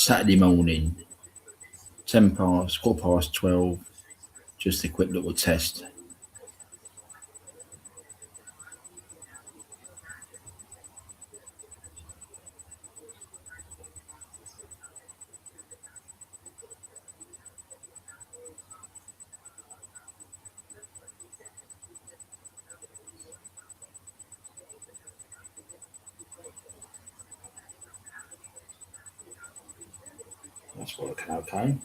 Saturday morning, quarter past 12, just a quick little test. That's working okay.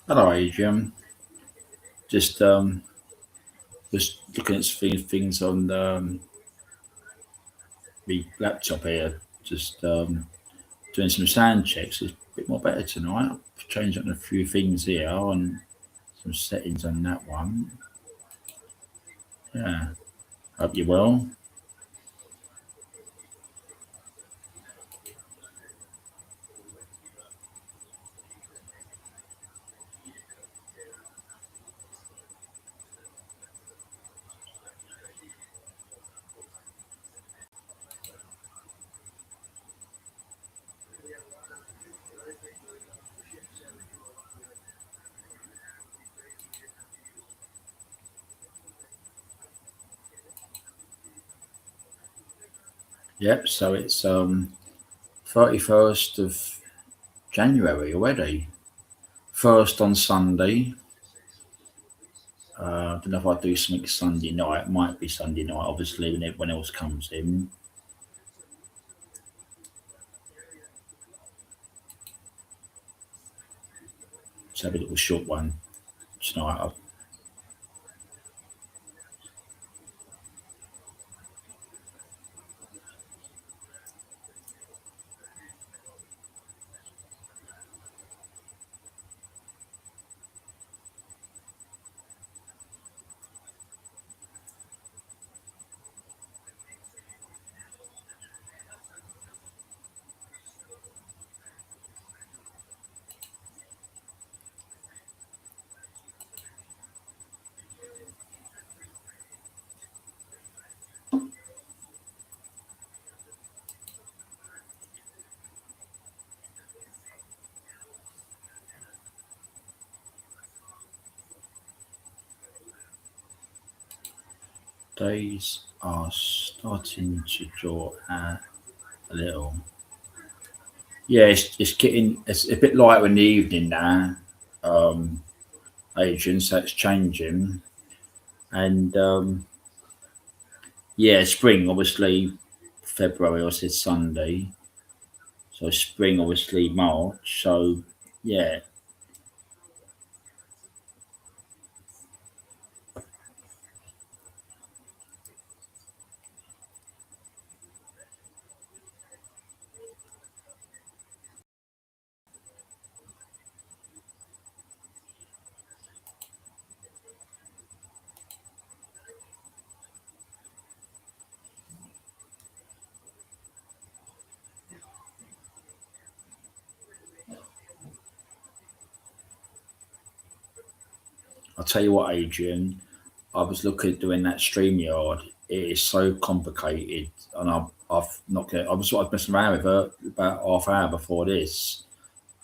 Hello, Adrian. Just looking at things on the laptop here. Just doing some sound checks. It's a bit more better tonight. I've changed up a few things here and some settings on that one. Yeah. Hope you're well. Yep. So it's 31st of January already. First on Sunday. I don't know if I do something Sunday night. It might be Sunday night, obviously, when everyone else comes in. Let's have a little short one tonight. Days are starting to draw out a little. Yeah, it's a bit lighter in the evening now, Adrian, so it's changing. And yeah, spring, obviously, February, I said Sunday. So spring, obviously March. So yeah, I'll tell you what, Adrian. I was looking at doing that StreamYard. It is so complicated, and I've not get. I was messing around with it about half hour before this.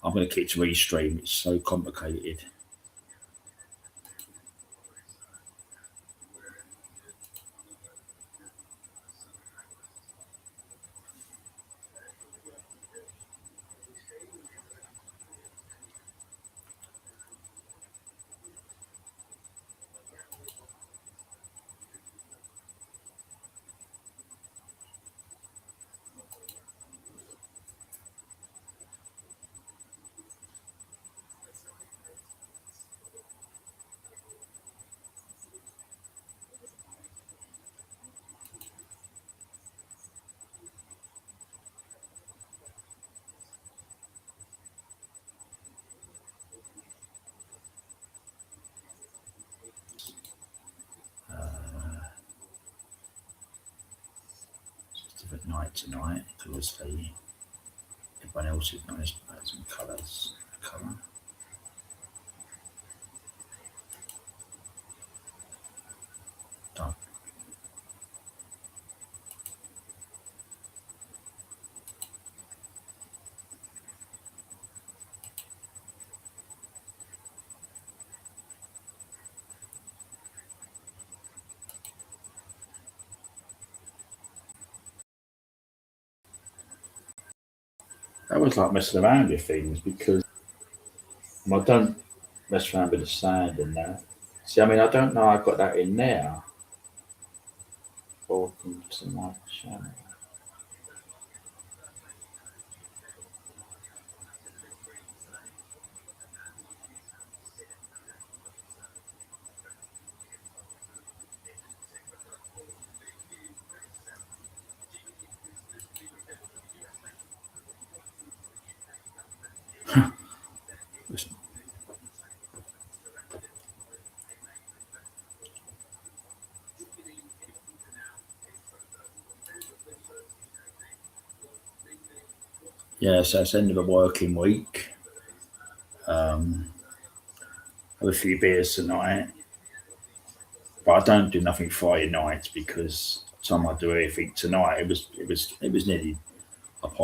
I'm going to keep to restream. It's so complicated. It's a different night tonight because everyone else is nice. Some colours. Colour. Done. I always like messing around with things because I don't mess around with the sand and that. See, I mean, I don't know. I got that in there. Welcome to my channel. Yeah, so it's the end of a working week. Um, have a few beers tonight, but I don't do nothing Friday nights because by the time I do everything tonight, it was nearly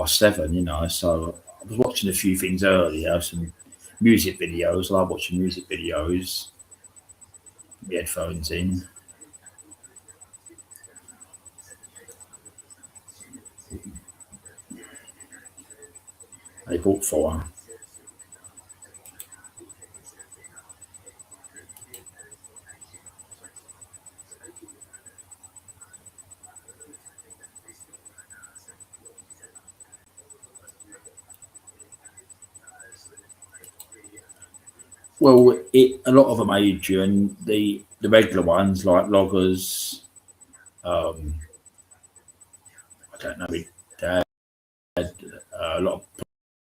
7:30. So I was watching a few things earlier, some music videos. I like watching music videos. The headphones in. They bought four. Well, a lot of them Adrian, the regular ones like loggers. Um, I don't know, dad, a lot of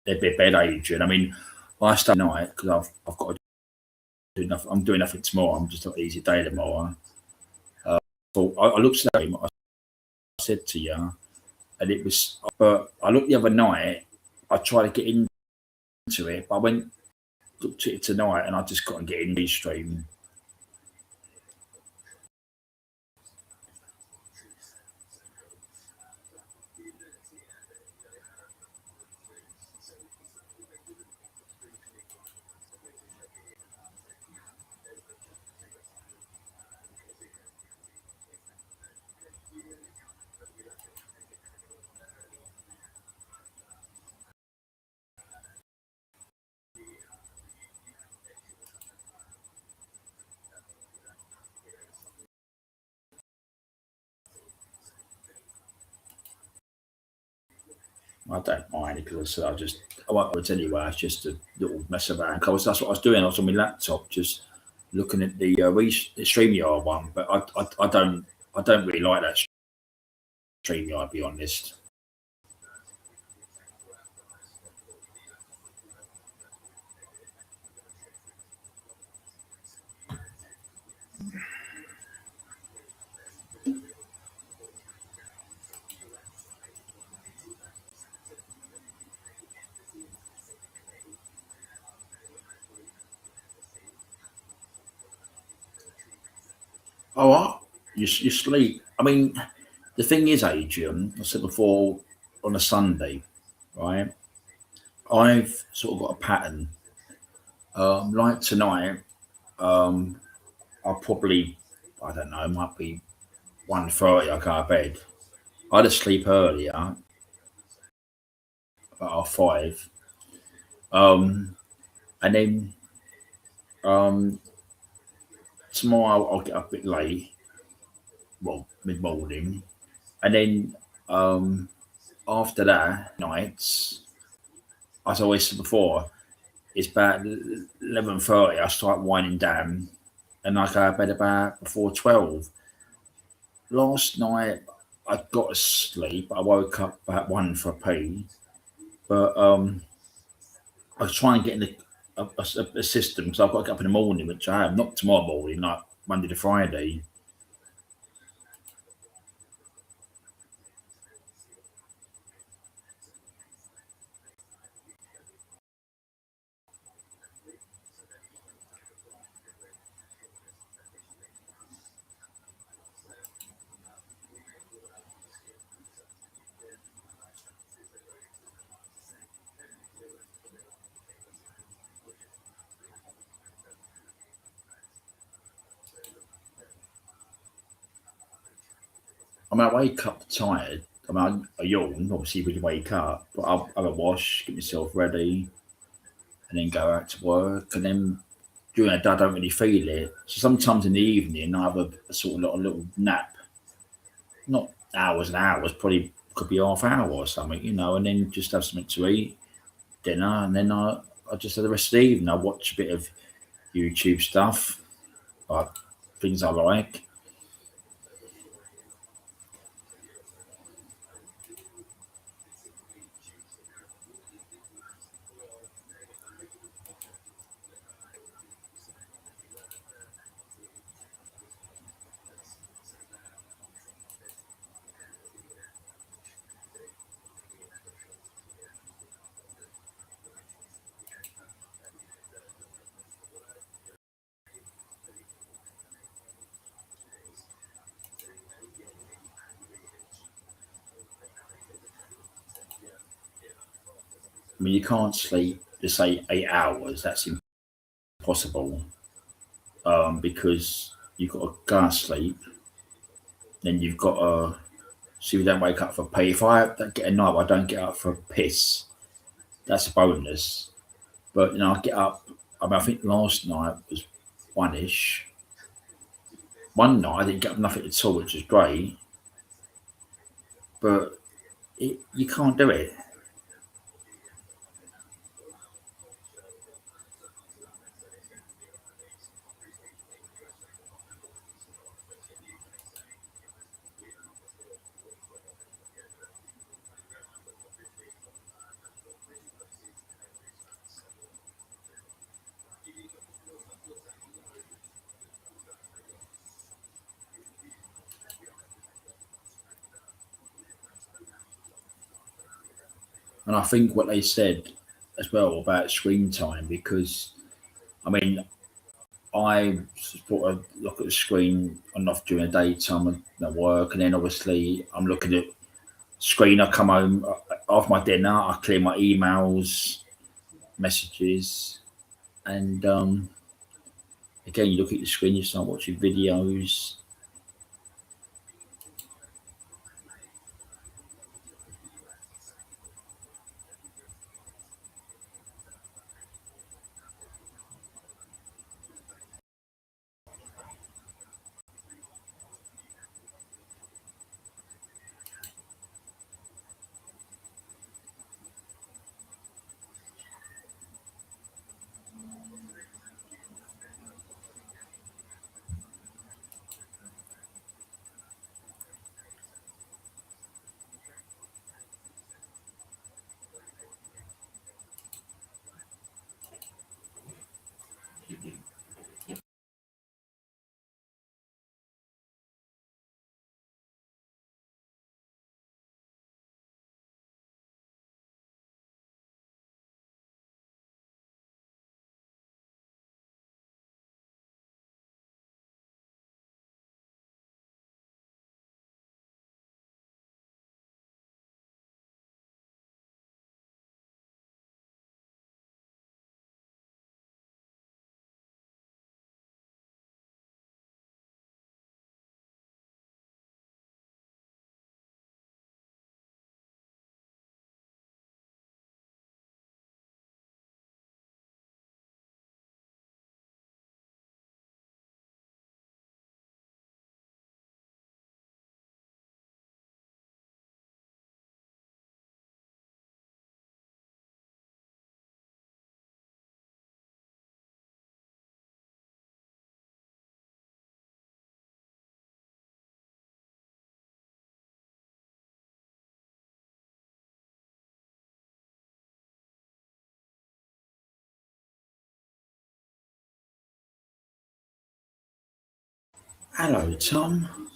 they're bed Adrian. I mean, I stay night because I've got to do nothing. I'm doing nothing tomorrow. I'm just not easy day tomorrow. But I looked at him. I said to you, and it was. But I looked the other night. I tried to get into it, but I went looked at it tonight, and I just couldn't get in the stream. I don't mind because I won't watch anyway. It's just a little mess around. Cause that's what I was doing. I was on my laptop just looking at the StreamYard one, but I don't really like that StreamYard. To be honest. Oh, you sleep. I mean, the thing is, Adrian, I said before on a Sunday, right? I've sort of got a pattern. Like tonight, um, I'll probably, I don't know, it might be 1:30. I go to bed. I just sleep earlier, about 5. And then um, tomorrow I'll get up a bit late, well, mid morning. And then um, after that, nights, as I always said before, it's about 11:30. I start winding down and I go to bed about before 12. Last night I got to sleep. I woke up about 1 for a pee. But I was trying to get in a system because I've got to get up in the morning, which I have, not tomorrow morning, like Monday to Friday. I mean, I wake up tired. I mean, I yawn, obviously, when you wake up, but I'll have a wash, get myself ready, and then go out to work. And then during the day, I don't really feel it. So sometimes in the evening, I have a sort of a little nap, not hours and hours, probably could be half hour or something, and then just have something to eat, dinner, and then I just have the rest of the evening. I watch a bit of YouTube stuff, like things I like. I mean, you can't sleep, just say 8 hours. That's impossible because you've got to go and sleep. Then you've got to see if you don't wake up for pee. If I don't get a night, I don't get up for piss. That's a bonus. But I get up. I mean, I think last night was 1ish. One night I didn't get up nothing at all, which was great. But you can't do it. And I think what they said as well about screen time, because I mean, I sort of look at the screen enough during the daytime and at work, and then obviously I'm looking at screen. I come home after my dinner, I clear my emails, messages, and again, you look at your screen, you start watching videos. Hello, Tom. How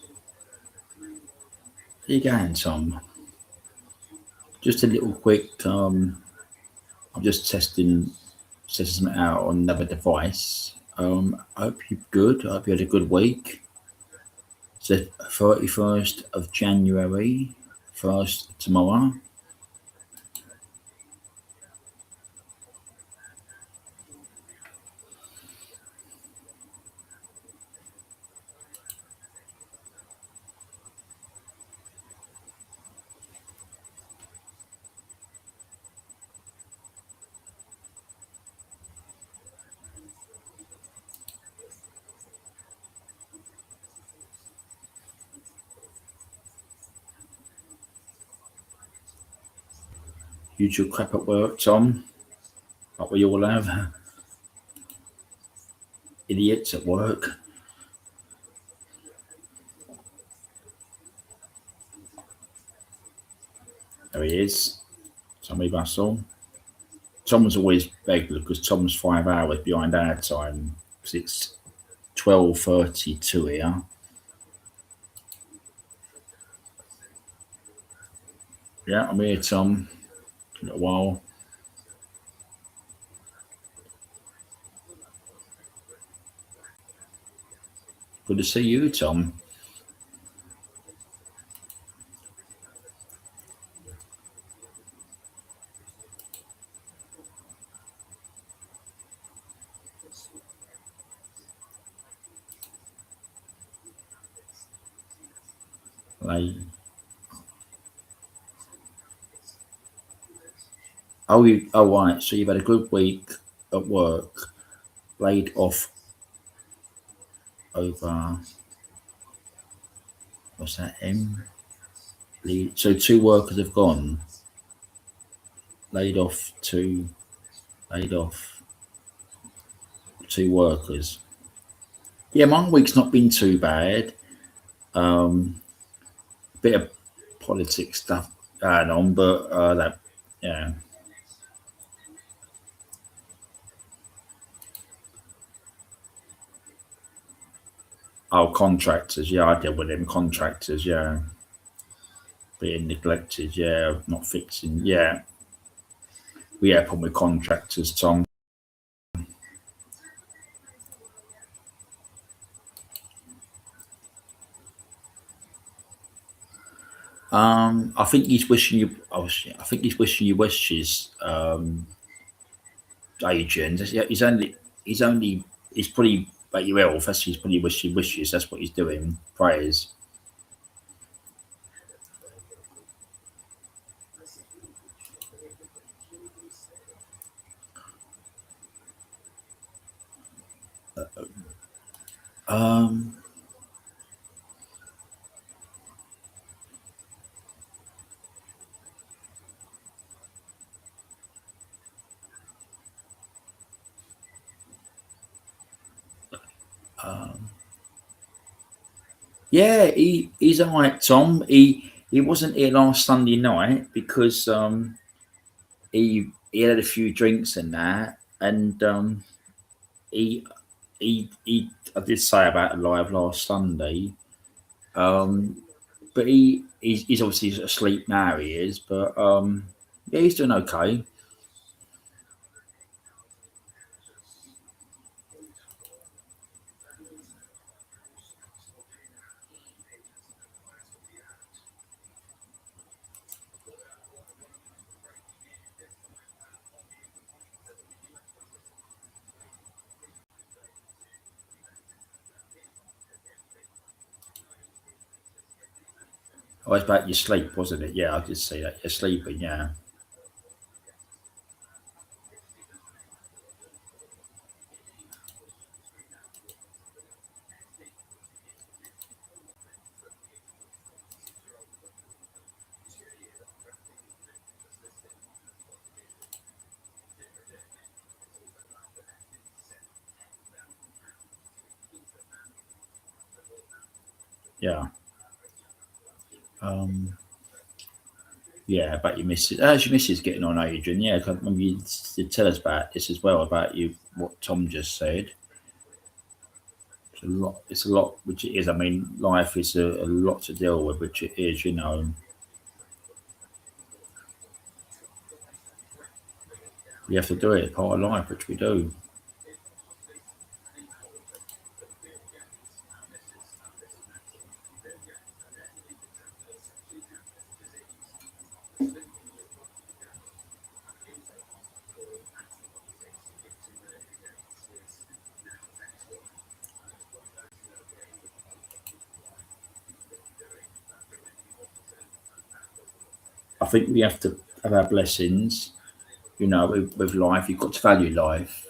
you going, Tom? Just a little quick. I'm just testing something out on another device. I hope you're good. I hope you had a good week. It's the 31st of January, first tomorrow. Usual crap at work, Tom. Like we all have. Idiots at work. There he is. Tommy Russell. Tom's always regular because Tom's 5 hours behind our time. 'Cause it's 12:32 here. Yeah, I'm here, Tom. A little while. Good to see you, Tom. Like, right. So you've had a good week at work, laid off over what's that? So two workers have gone, laid off laid off two workers. Yeah, my week's not been too bad. Bit of politics stuff going on, but that yeah. Oh, contractors. Yeah, I deal with them contractors. Yeah, being neglected. Yeah, not fixing. Yeah, we have problem with contractors, Tom. I think he's wishing you. I think he's wishing you wishes, Adrian. Yeah, he's probably about your health. That's he's probably wishing wishes. That's what he's doing. Prayers. Um, um, yeah, he's all right, Tom. He wasn't here last Sunday night because he had a few drinks and that, and he he I did say about it live last Sunday. Um, but he's obviously asleep now. He is, but yeah, he's doing okay. Oh, it's about your sleep, wasn't it? Yeah, I did see that. You're sleeping. Yeah, yeah. Um, yeah, about your missus. How's your missus getting on, Adrian? Yeah, 'cause I remember you did tell us about this as well about you what Tom just said. It's a lot. It's a lot, which it is. I mean, life is a lot to deal with, which it is. We have to do it. Part of life, which we do. I think we have to have our blessings. With life, you've got to value life.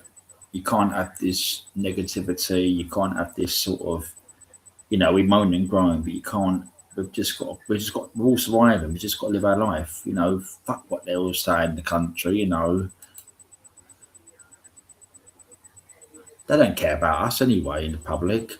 You can't have this negativity. You can't have this sort of, we moan and groan, but you can't. We're all surviving. We just got to live our life. Fuck what they all say in the country. They don't care about us anyway in the public.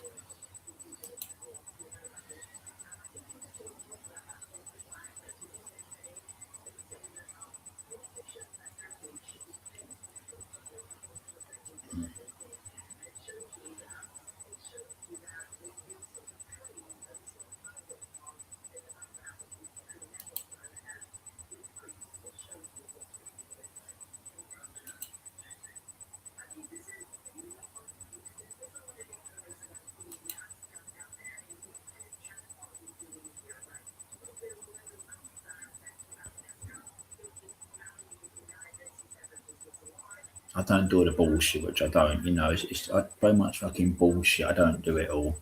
I don't do all the bullshit, which I don't. It's very much fucking bullshit. I don't do it all.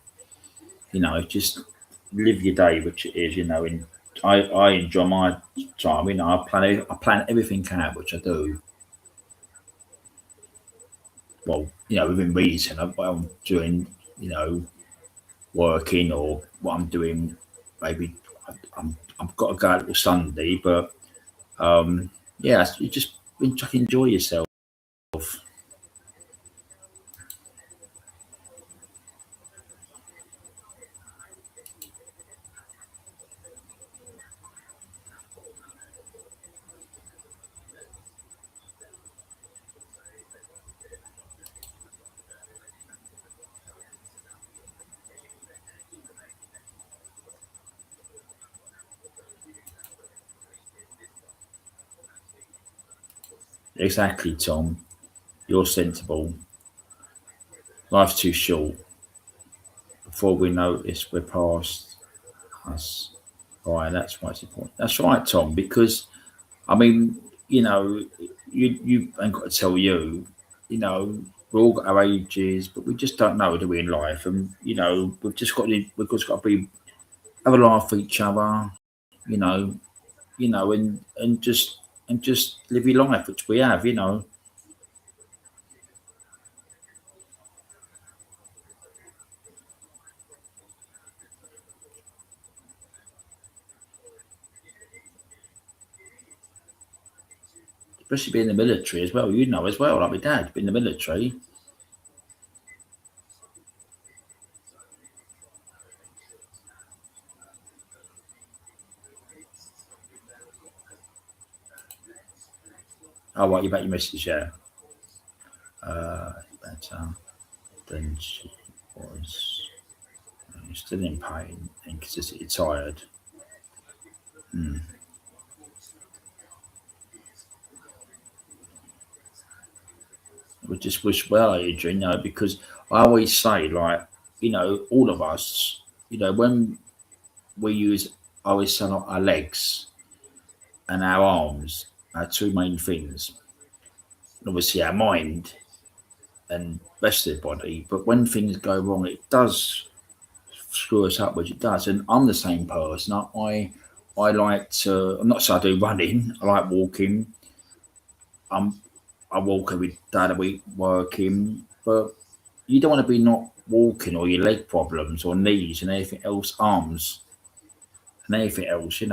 Just live your day, which it is. And I enjoy my time. I plan everything out, which I do. Well, within reason of what I'm doing. You know, working or what I'm doing. Maybe I've got to go out till Sunday, but yeah, you just enjoy yourself. Exactly, Tom. You're sensible. Life's too short. Before we notice, we're past us. Right, that's why it's important. That's right, Tom. Because I mean, you ain't got to tell you. You know, we all got our ages, but we just don't know, do we, in life? And we've just got to be have a laugh with each other. You know, and just live your life, which we have. Especially being in the military as well. As well, like my dad, been in the military. Oh, what you about your missus? Yeah, better than she was. Still in pain and consistently tired. Mm. We just wish well, Adrian, because I always say, like, all of us, when we use, I always say, like, our legs and our arms, our two main things. Obviously, our mind and rest of the body. But when things go wrong, it does screw us up, which it does. And I'm the same person. I like to. I'm not saying I do running. I like walking. I'm I walk every day of the week working, but you don't want to be not walking or your leg problems or knees and anything else, arms and anything else.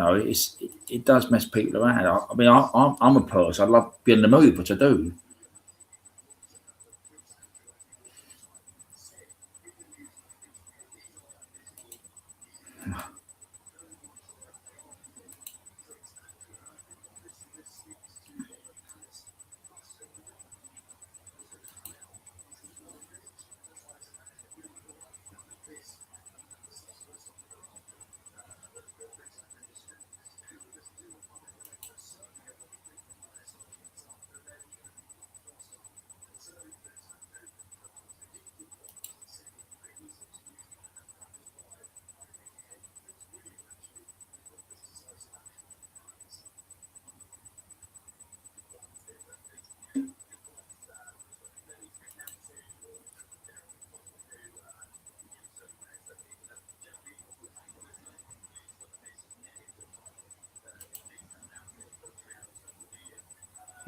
It does mess people around. I mean, I'm a person. I love being in the mood, but I do.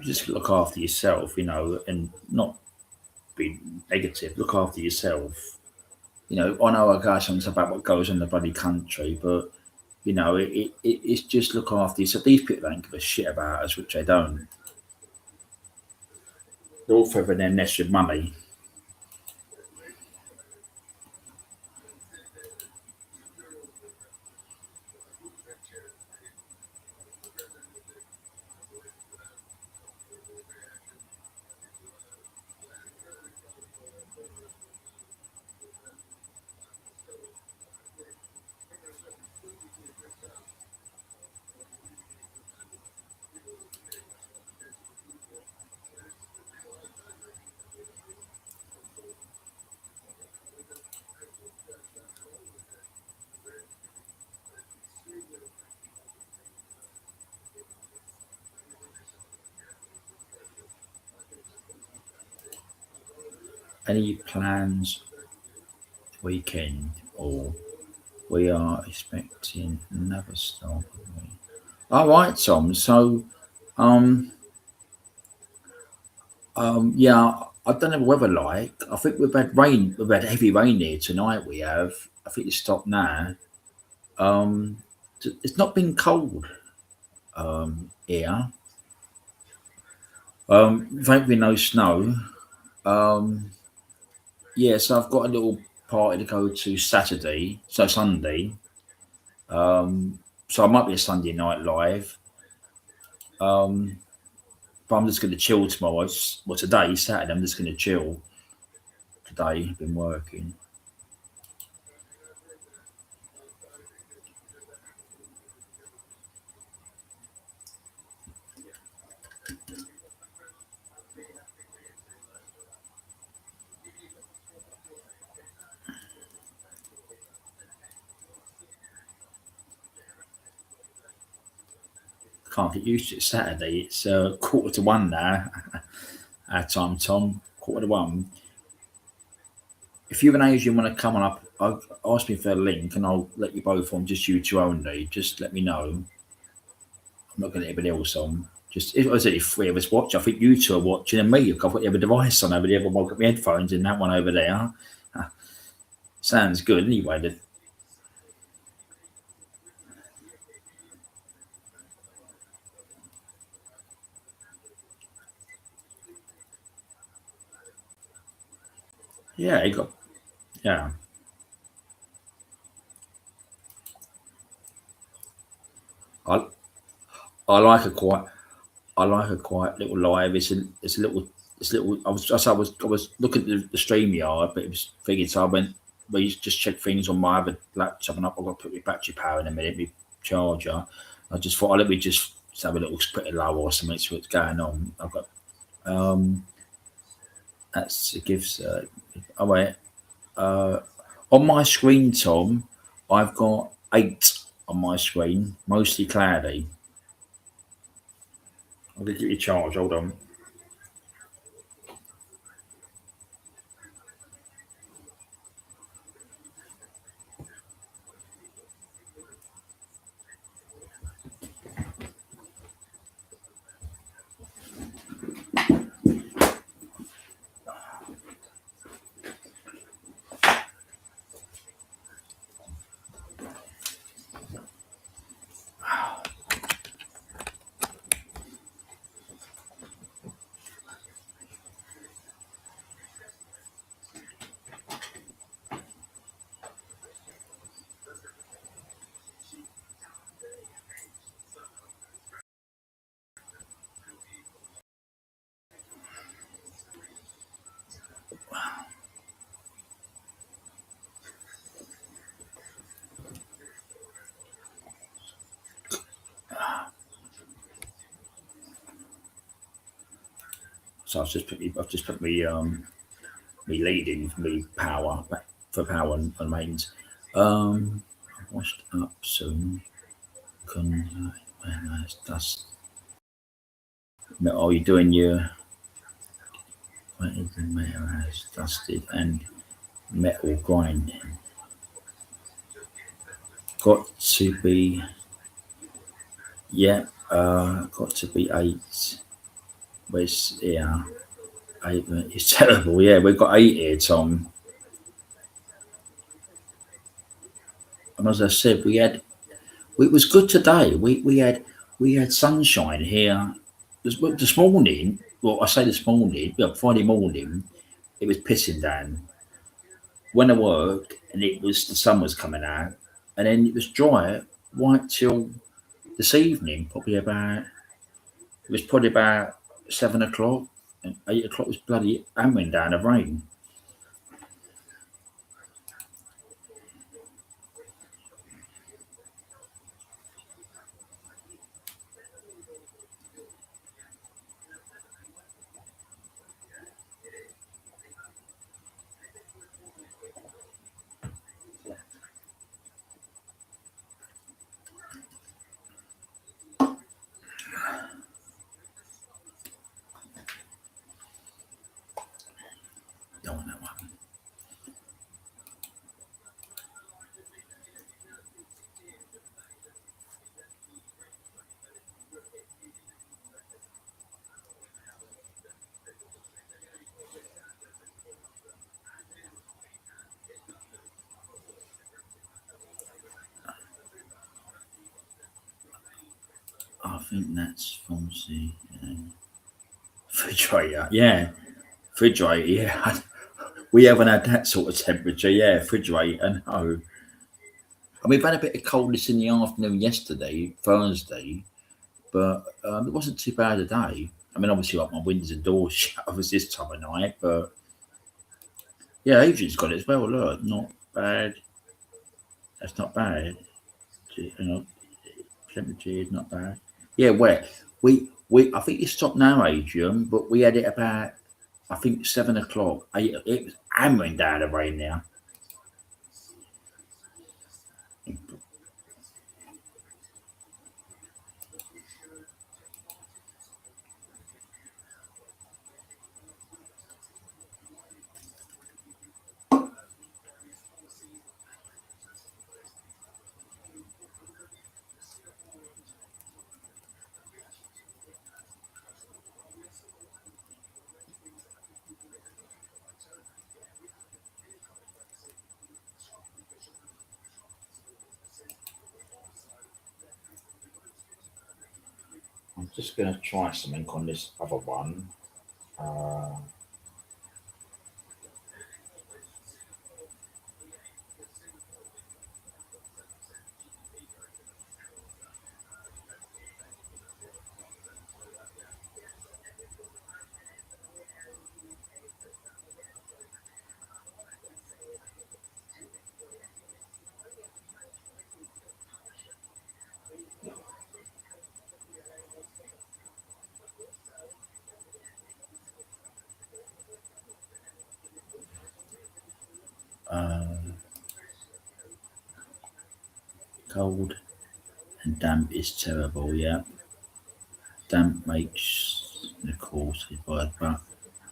just look after yourself, and not be negative. Look after yourself. I know I go sometimes about what goes on in the bloody country, but it's just look after yourself. These people don't give a shit about us, which they don't. They're all for their nest with money. Any plans weekend, or we are expecting another storm? All right, Tom. So, um, yeah, I don't know the weather like. I think we've had rain. We've had heavy rain here tonight. We have. I think it's stopped now. Um, it's not been cold here. Thankfully, no snow. Um, yeah, so I've got a little party to go to Saturday, so Sunday. So I might be a Sunday night live. Um, but I'm just going to chill tomorrow. Well, today, Saturday, I'm just going to chill. Today, been working. Can't get used to it. Saturday, it's 1:45 now. Our time, Tom. 1:45. If you're an Asian want to come on up, ask me for a link and I'll let you both on. Just you two only. Just let me know. I'm not going to let anybody else on. Just if I said if three of us watch, I think you two are watching and me. I've got the other device on over there. I've got my headphones in that one over there. Sounds good anyway. Yeah, you got yeah. I I like a quiet. I like a quiet little live. It's a little. It's little. I was looking at the stream yard, but it was thinking. So I went. We just check things on my other laptop, and I've got to put my battery power in a minute. My charger. I just thought, let me just have a little split low or something. See what's going on. I've got. Um, that's it gives. Oh wait. Uh, on my screen, Tom, I've got 8 on my screen, mostly cloudy. I'm gonna get your charge. Hold on. So I've just put me leading me power back for power and mains. Washed up soon. Can dust. Oh, you're doing your what is the metal has dusted and metal grinding. Got to be got to be 8. but yeah, it's terrible. Yeah, we've got 8 here, Tom. And as I said, it was good today. We had sunshine here this morning. Well, I say this morning, yeah, Friday morning, it was pissing down. Went to work and the sun was coming out, and then it was dry right till this evening. It was probably about 7 o'clock, and 8 o'clock was bloody hammering down the rain. Don't want that one. I think that's from the refrigerator. Yeah, refrigerator. Yeah, we haven't had that sort of temperature. Yeah, refrigerator. No. And we've had a bit of coldness in the afternoon yesterday, Thursday, but it wasn't too bad a day. I mean, obviously, like my windows and doors shut was this time of night, but yeah, Adrian's got it as well. Look, not bad. That's not bad. You know, temperature is not bad. Yeah, wet. We I think it stopped now, Adrian, but we had it about I think 7 o'clock. It was hammering down the rain now. I'm just going to try something on this other one. Uh, uh, cold and damp is terrible. Yeah, damp makes the course is worse, but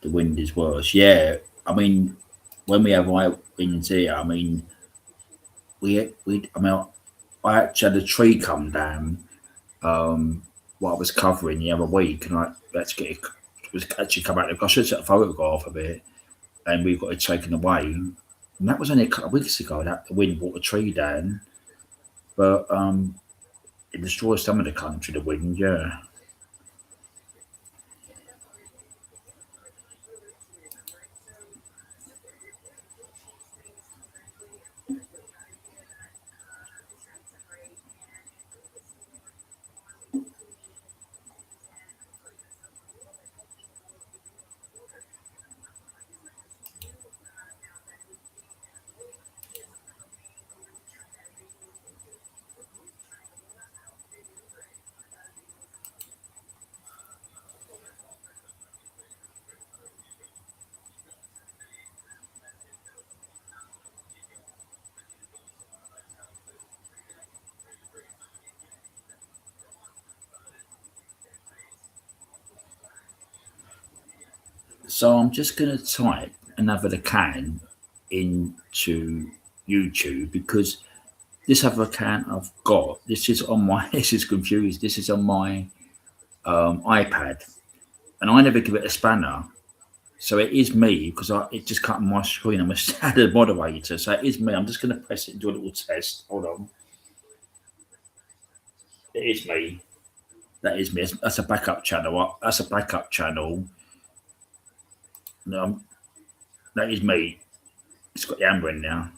the wind is worse. Yeah, I mean, when we have white winds here, I mean, I mean, I actually had a tree come down. What I was covering the other week, and let's get it was actually come out. I should have took a photograph of it, and we got it taken away. And that was only a couple of weeks ago. That the wind brought a tree down, but it destroyed some of the country. The wind, yeah. So I'm just going to type another can into YouTube because this other account I've got, this is on my, this is confused. This is on my iPad. and I never give it a spanner. So it is me because it just cut on my screen. I'm a standard moderator, so it is me. I'm just going to press it and do a little test. Hold on, it is me. That is me. That's a backup channel. That's a backup channel. No, that is me. It's got the amber in now.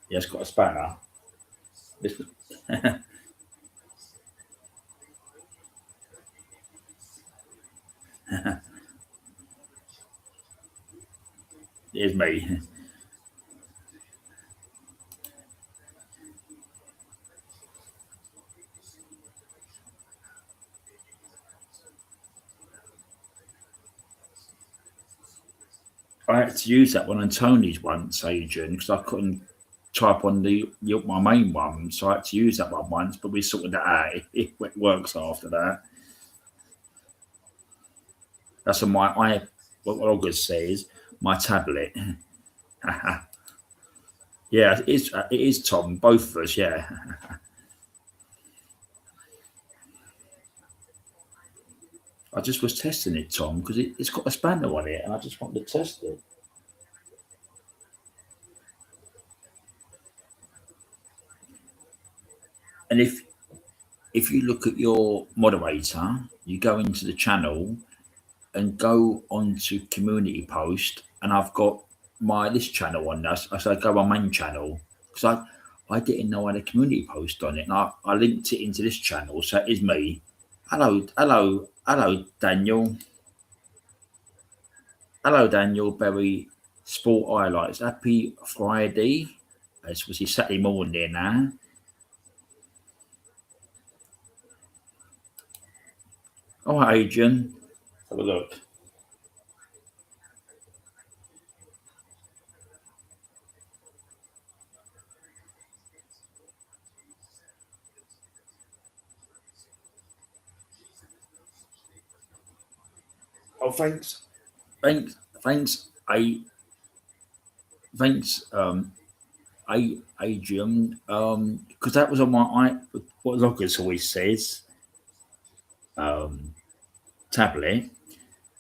Yeah, it's got a spanner. This, it is me. I had to use that one on Tony's once, Adrian, because I couldn't type on my main one, so I had to use that one once. But we sorted that out. It works after that. That's on what August says, my tablet. Yeah, it is. It is Tom. Both of us. Yeah. I just was testing it, Tom, because it's got a spanner on it, and I just wanted to test it. And if you look at your moderator, you go into the channel and go onto community post, and I've got my this channel on there. So I go on main channel because I didn't know I had a community post on it, and I linked it into this channel, so it is me. Hello, hello, hello, Daniel. Hello, Daniel Berry. Sport highlights. Happy Friday. It's was his Saturday morning now. All right, Adrian. Have a look. Oh, thanks. Thanks. Thanks. Thanks. Adrian. Because that was on what Loggers always says. Um, tablet,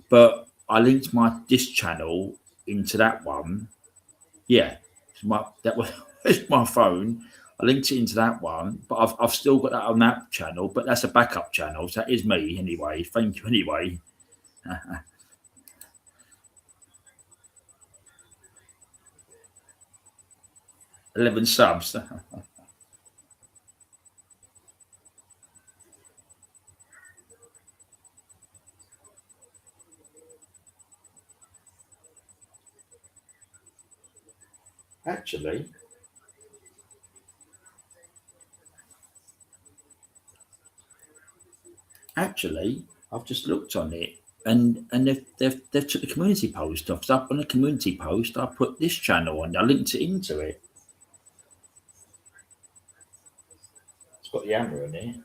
but I linked my this channel into that one. Yeah, that was it's my phone. I linked it into that one, but I've still got that on that channel. But that's a backup channel, so that is me anyway. Thank you anyway. 11 subs. Actually, actually, I've just looked on it, and they've took the community post off. So up on the community post, I put this channel on. I linked it into it. It's got the hammer in it.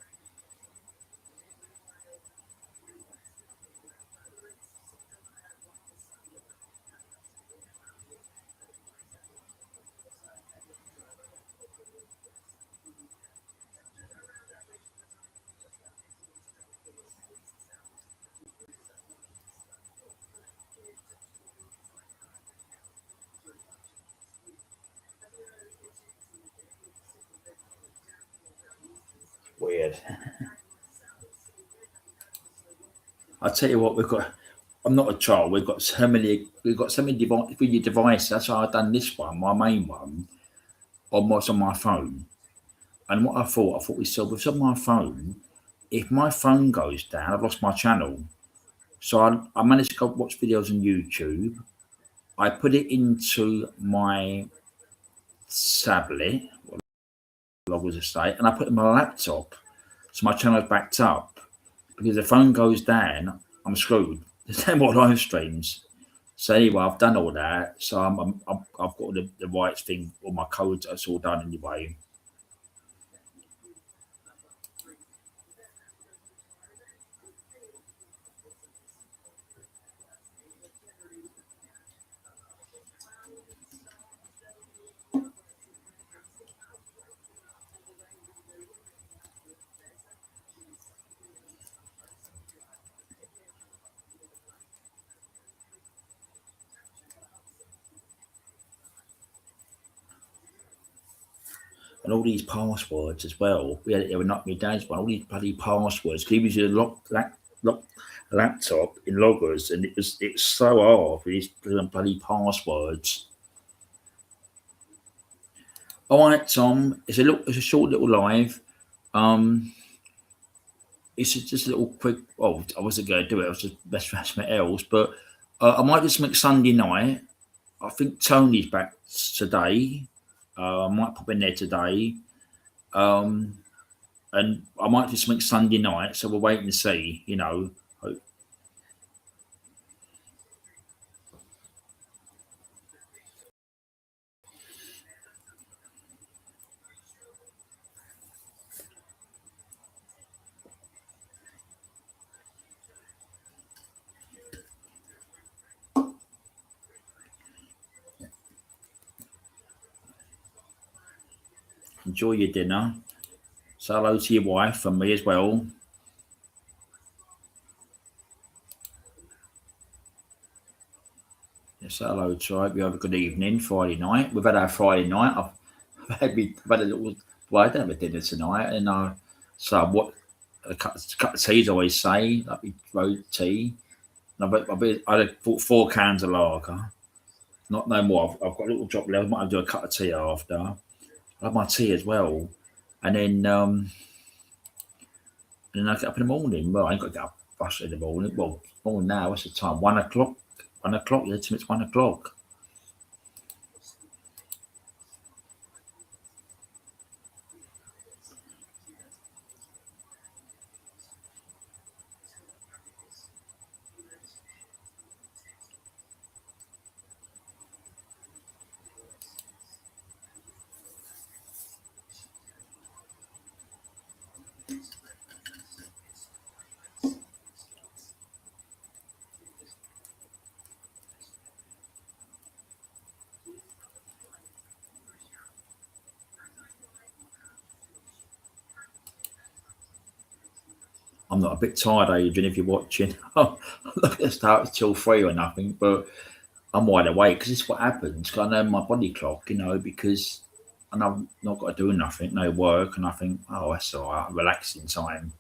Weird. I tell you what, we've got. I'm not a child. We've got so many. We've got so many video devices. That's why I've done this one, my main one, on what's on my phone. And what I thought what's on my phone. If my phone goes down, I've lost my channel. So I managed to go watch videos on YouTube. I put it into my tablet, I was a state, and I put it in my laptop. So my channel's backed up. Because if the phone goes down, I'm screwed. There's no more live streams. So anyway, I've done all that. So I've got the rights thing, all my codes. That's all done anyway. and all these passwords as well. It would knock me down. But all these bloody passwords. 'Cause he was a lock laptop in loggers, and it's so hard with these bloody passwords. All right, Tom. It's a short little live. Um, it's just a little quick. Oh, I wasn't going to do it. I was just best for something else, but I might just make Sunday night. I think Tony's back today. I might pop in there today. Um, and I might just make Sunday night. So we'll wait and see. Enjoy your dinner. Say hello to your wife and me as well. Say hello to her. We have a good evening, Friday night. We've had our Friday night. I've had a little. Well, I don't have a dinner tonight, and so what? A cup of tea, as I always say, like we wrote tea. I bought 4 cans of lager. Not no more. I've got a little drop left. I might have to do a cup of tea after. I have my tea as well, and then I get up in the morning. Well, I ain't got to get up rush in the morning. Well, morning now. What's the time? 1 o'clock. 1 o'clock. Yeah, it's 1 o'clock. I'm not a bit tired, Adrian, if you're watching. I'm not going to start till 3 or nothing, but I'm wide awake because it's what happens. 'Cause I know my body clock, because and I've not got to do nothing, no work, and I think, oh, that's all right, relaxing time.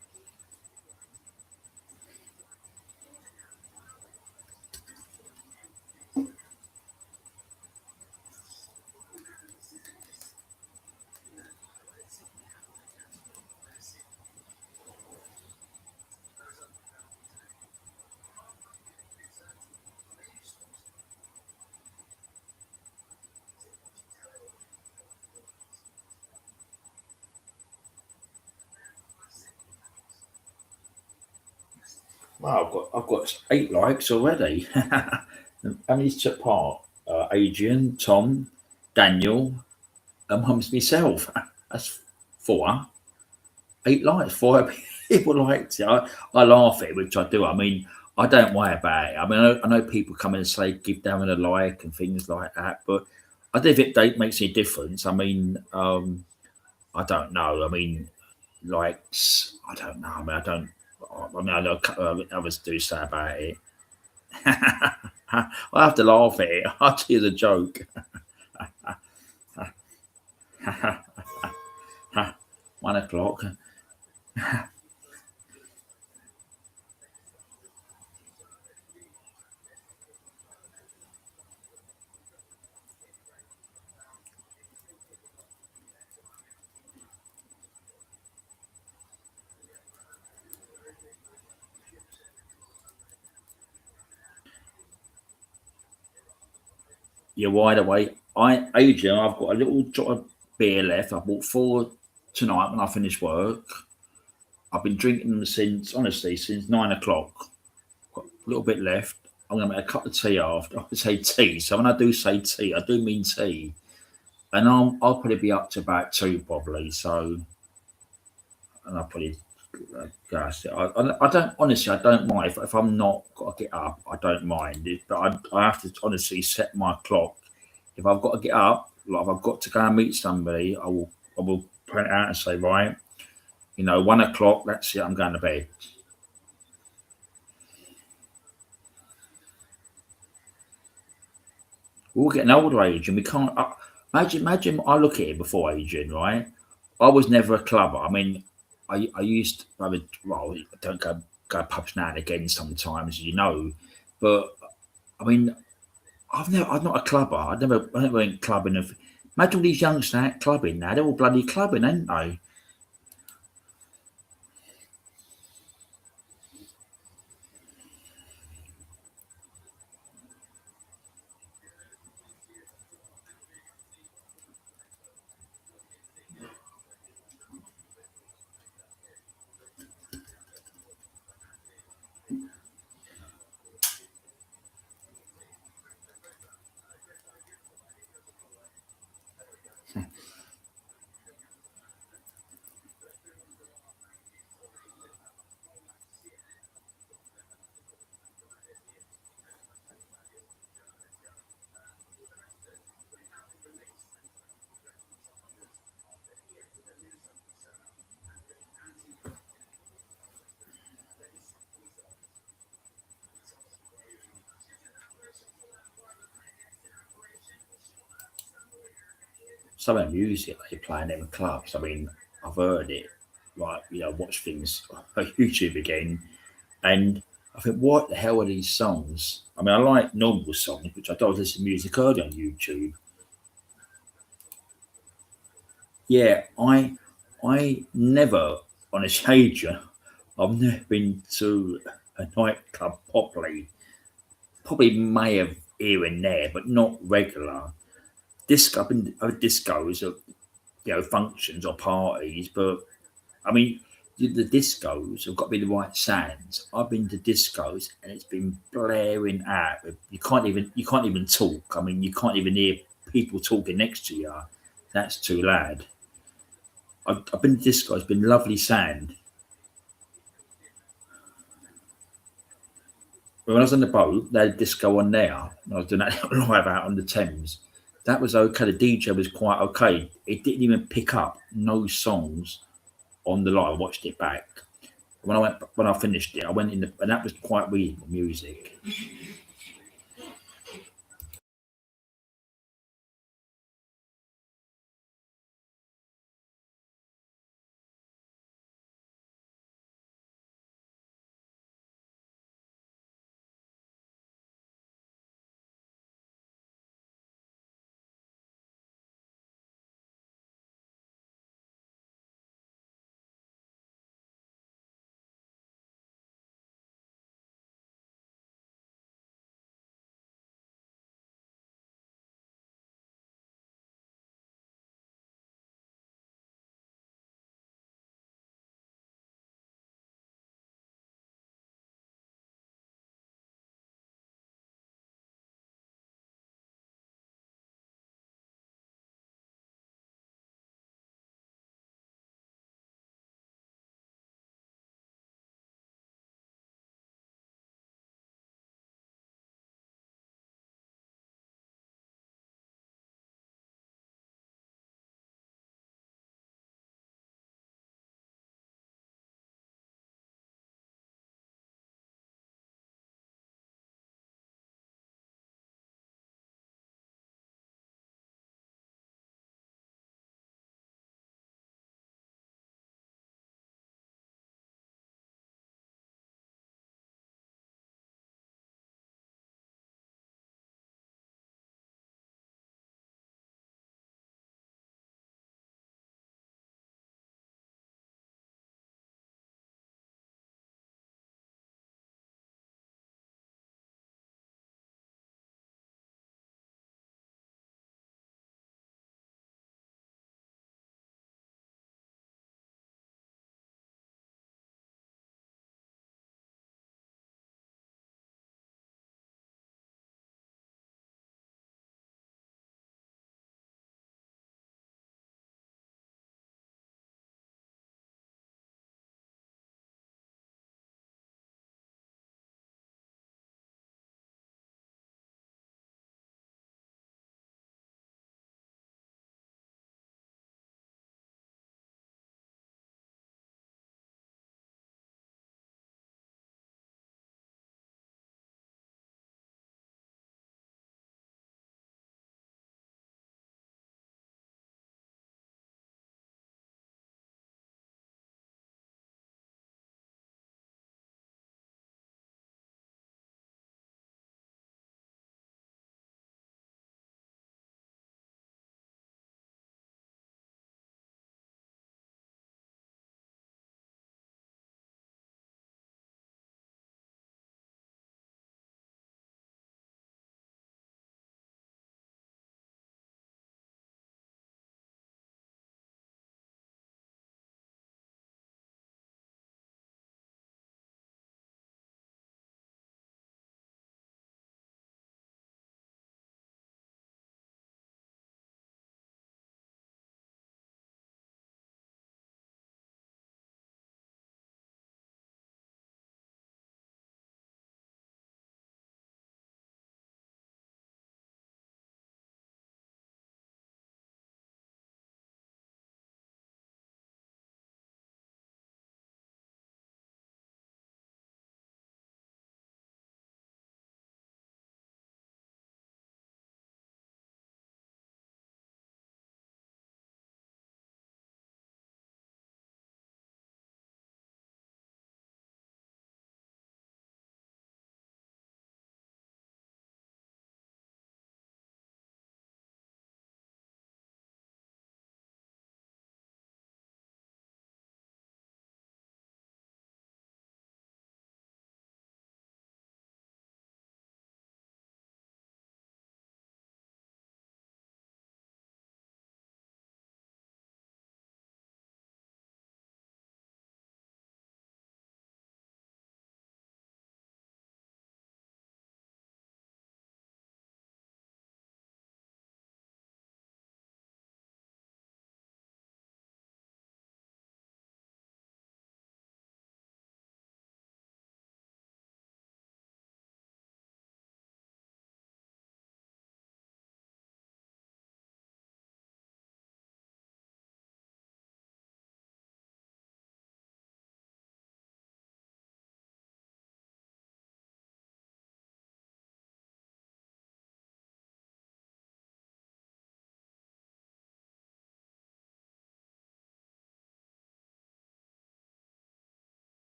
Well, I've got 8 likes already. How many's took part? Adrian, Tom, Daniel, and mum's myself. That's 4. 8 likes. 4 people liked it. I laugh at it, which I do. I mean, I don't worry about it. I mean, I know people come in and say give Darren a like and things like that, but I don't think it makes any difference. I mean, I don't know. I mean, likes. I don't know. I mean, I don't. I mean, I know a couple of others do say about it. I have to laugh at it. I'll tell you the joke. 1 o'clock. You're wide awake. Adrian, I've got a little jot of beer left. I bought 4 tonight when I finish work. I've been drinking them since 9 o'clock. Got a little bit left. I'm going to make a cup of tea after. I say tea. So when I do say tea, I do mean tea. And I'll probably be up to about 2 probably. So, and I'll probably gosh, I don't honestly. I don't mind if I'm not got to get up. I don't mind it, but I have to honestly set my clock. If I've got to get up, like if I've got to go and meet somebody, I will print it out and say, right, 1 o'clock. That's it. I'm going to bed. We're all getting older, Adrian. We can't. Imagine. I look at it before Adrian, right? I was never a clubber. I mean, I used to have a, well, I don't go pubs now and again sometimes, you know, but I mean, I'm not a clubber. I never went clubbing. Imagine all these youngsters out clubbing now. They're all bloody clubbing, ain't they? Some of the music they play in them clubs. I mean, I've heard it, like, you know, watch things on YouTube again, and I think, what the hell are these songs? I mean, I like normal songs, which I don't listen to music early on YouTube. Yeah, I never, on a occasion, I've never been to a nightclub properly. Probably may have here and there, but not regular. Disco, I've been at discos, or, you know, functions or parties, but I mean, the discos have got to be the right sounds. I've been to discos and it's been blaring out. You can't even talk. I mean, you can't even hear people talking next to you. That's too loud. I've been to discos. It's been lovely sound. When I was on the boat, they had disco on there. And I was doing that live out on the Thames. That was okay. The DJ was quite okay. It didn't even pick up no songs on the live. I watched it back. When I finished it, I went in the, and that was quite reasonable music.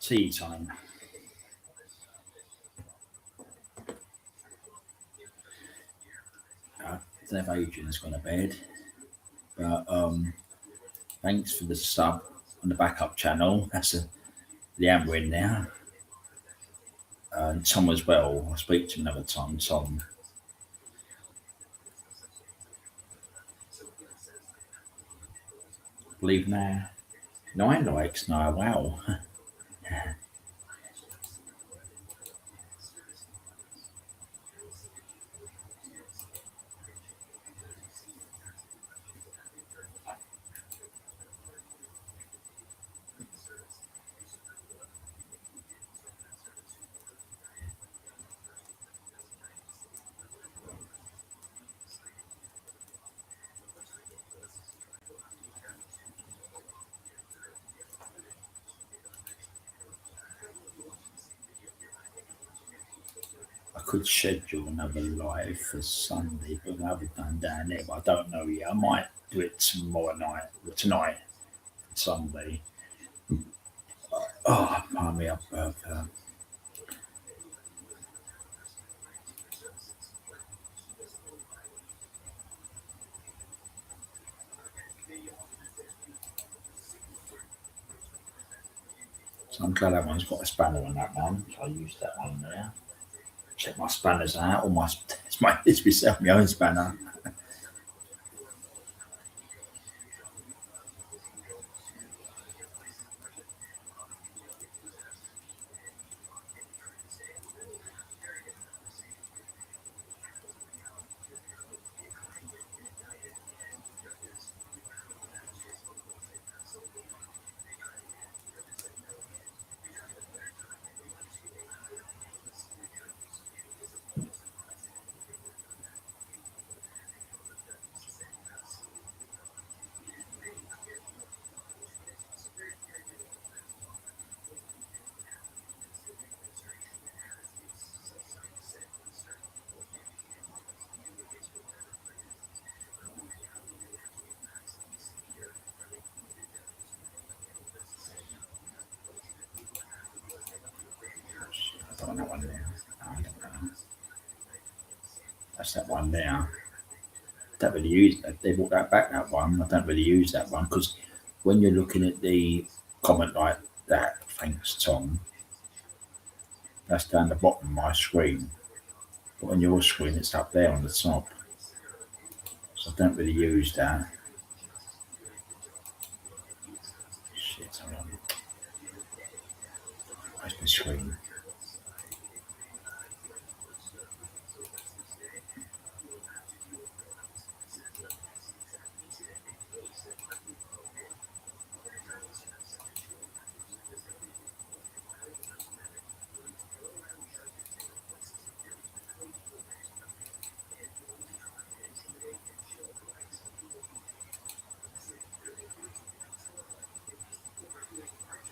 tea time. I don't know if Adrian's gone to bed, but thanks for the sub on the backup channel. That's a Leanne in now. And Tom as well. I'll speak to him another time. Tom, I believe now 9 likes now. Wow. I could schedule another live for Sunday, but I haven't done down there. But I don't know yet. I might do it tomorrow night or tonight, Sunday. Oh, pardon me up. So I'm glad that one's got a spanner on that one. So I use that one there. Check my spanners out. All my it's myself, my own spanner. I don't know that one there. I don't know. That's that one there. Don't really use that. They brought that back, that one. I don't really use that one because when you're looking at the comment like that, thanks Tom, that's down the bottom of my screen. But on your screen, it's up there on the top. So I don't really use that. Shit, hold on. Where's my screen?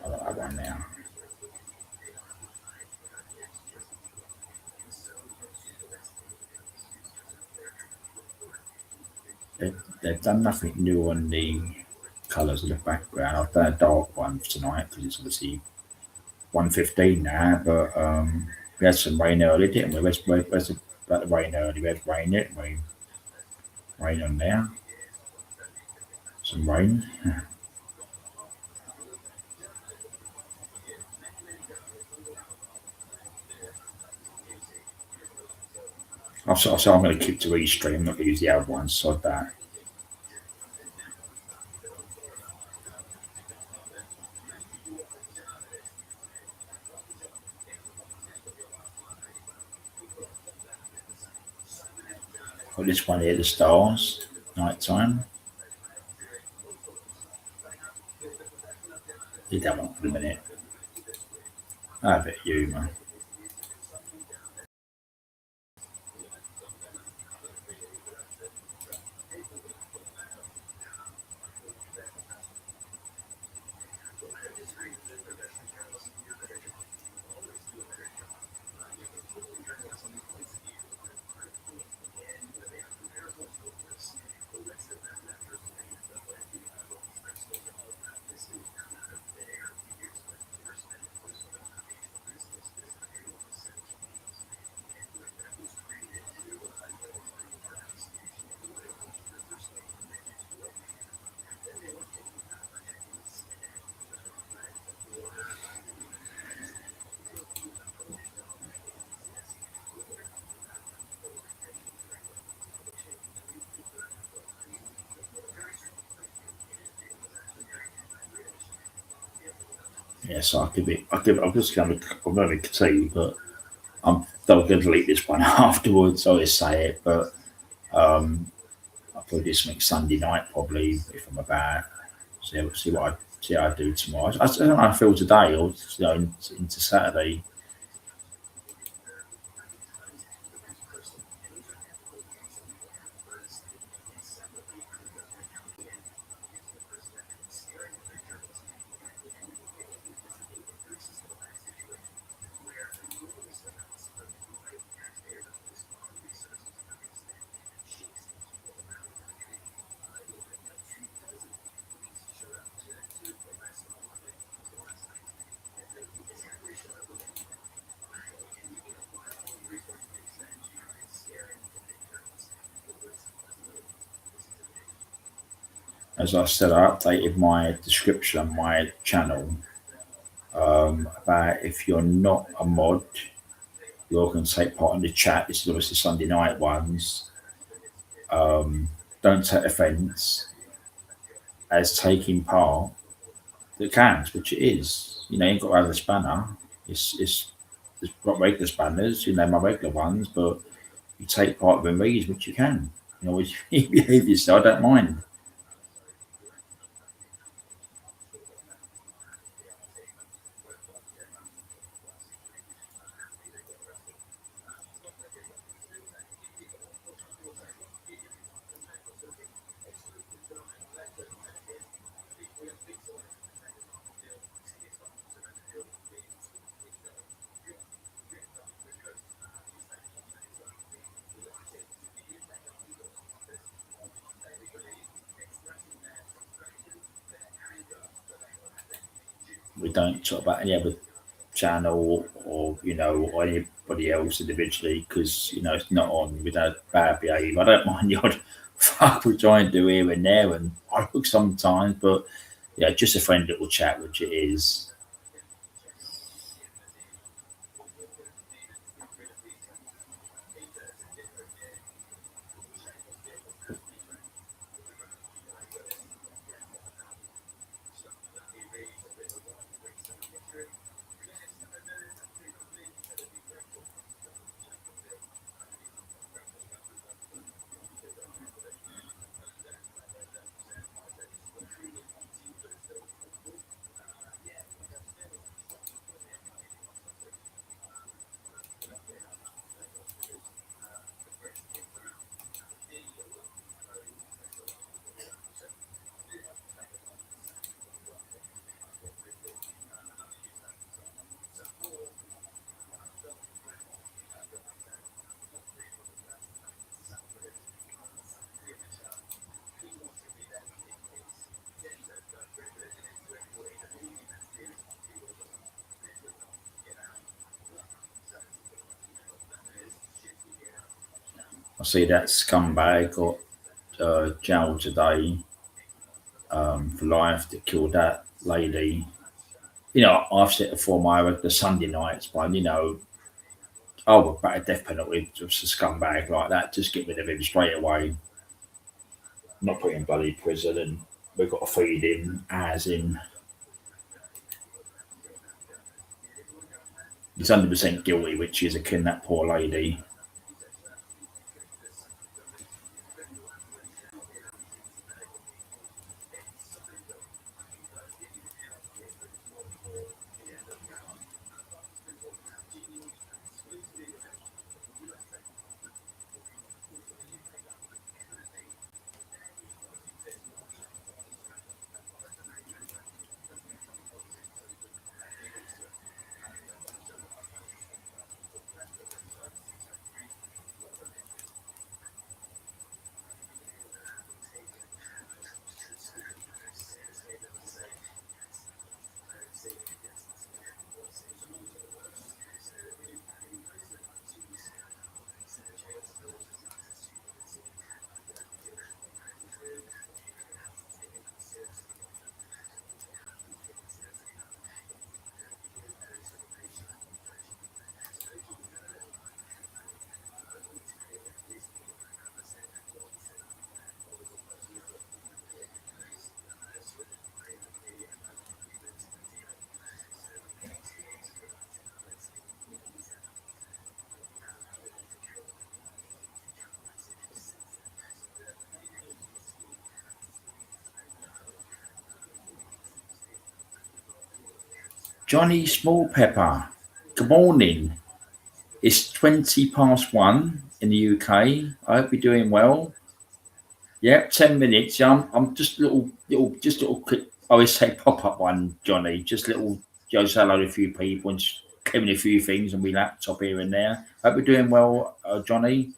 I got that one now. They've done nothing new on the colours of the background. I've done a dark one for tonight because it's obviously 1:15 now, but we had some rain early, didn't we? Where's about the rain early? We had rain, didn't we? Rain on there. Some rain. So I'm going to keep to Restream, not use the other one, so that. Got this one here, the stars, night time. Did that one for a minute. I bet you, man. Yeah, so I'm just going to, I'm going to tea, but I'm going to delete this one afterwards. I always say it, but um, I'll probably do something Sunday night, probably if I'm about. See what I see how I do tomorrow. I don't know how I feel today or into Saturday. As I said, I updated my description on my channel about if you're not a mod, you're going to take part in the chat. This is obviously Sunday night ones. Um, don't take offence as taking part that counts, which it is. You know, you've got to have a spanner. It's got regular spanners, my regular ones, but you take part in these, which you can. You know, you behave yourself, I don't mind. We don't talk about any other channel or or anybody else individually because it's not on. We don't bad behave. I don't mind the odd fuck we try and do here and there, and I look sometimes, but yeah, just a friend little chat, which it is. I see that scumbag got jailed today for life that killed that lady. I've said before the Sunday nights one, oh, about a death penalty, just a scumbag like that, just get rid of him straight away. Not put him in bloody prison, and we've got to feed him as in he's 100% guilty, which is a killing that poor lady. Johnny Small Pepper. Good morning. It's 20 past 1 in the UK. I hope you're doing well. Yep, 10 minutes. Yeah, I'm just little quick. I always say pop up one, Johnny. Just little, say hello to a few people and just clearing a few things on my laptop here and there. Hope you're doing well, Johnny.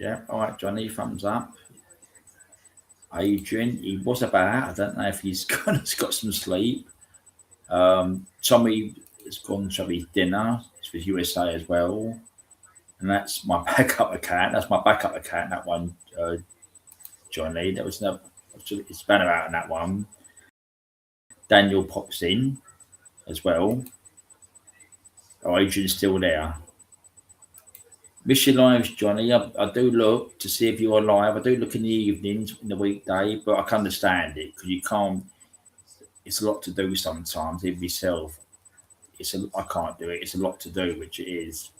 Yeah, all right, Johnny. Thumbs up. Adrian, he was about. I don't know if he's got some sleep. Tommy has gone to have his dinner. It's for USA as well. And that's my backup account. That's my backup account. That one, Johnny. There was no. It's been out on that one. Daniel pops in as well. Oh, Adrian's still there. Miss your lives, Johnny. I do look to see if you're alive. I do look in the evenings, in the weekday, but I can understand it because you can't. It's a lot to do sometimes. Even myself, I can't do it. It's a lot to do, which it is.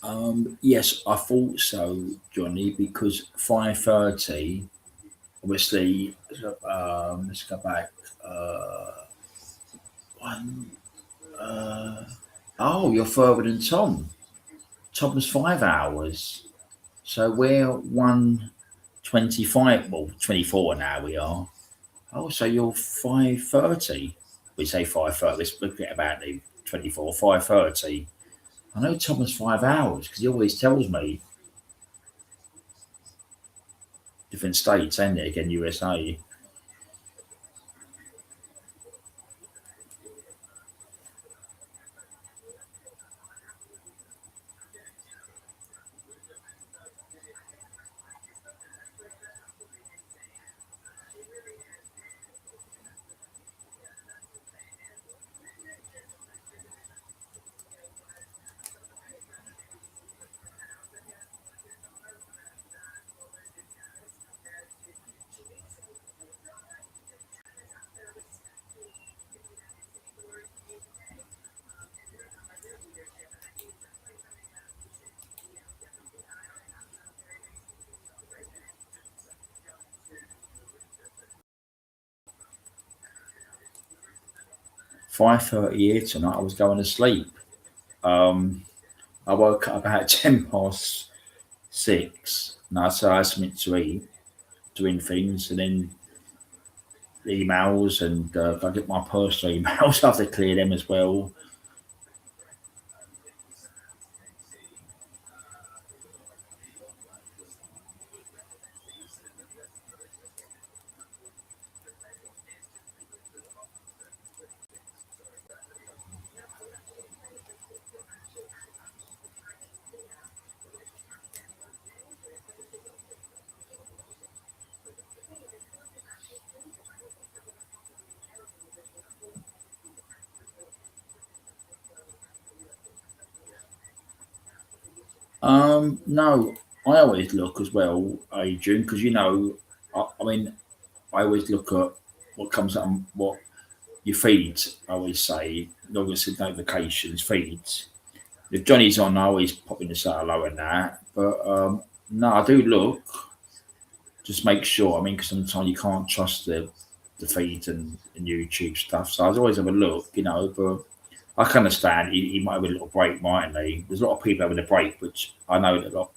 Um, yes, I thought so, Johnny, because 5:30. Obviously, let's go back. One. Uh, oh, you're further than Tom. Tom's 5 hours. So we're 1:25. Well, 24 now we are. Oh, so you're 5:30. We say 5:30. Let's forget about the 24. 5:30. I know Tom 5 hours because he always tells me different states, ain't it? Again, USA. 5:30 here tonight. I was going to sleep. Um, I woke up about 10 past 6. And I had something to eat, doing things, and then emails, and I get my personal emails. I have to clear them as well. No, I always look as well, Adrian, because I mean, I always look at what comes up, and what your feeds. I always say, obviously notifications, feeds. If Johnny's on, I always pop in to say hello and that. But no, I do look. Just make sure. I mean, because sometimes you can't trust the feeds and YouTube stuff. So I always have a look, But I can understand he might have a little break, mightn't he? There's a lot of people having a break, which I know that a lot.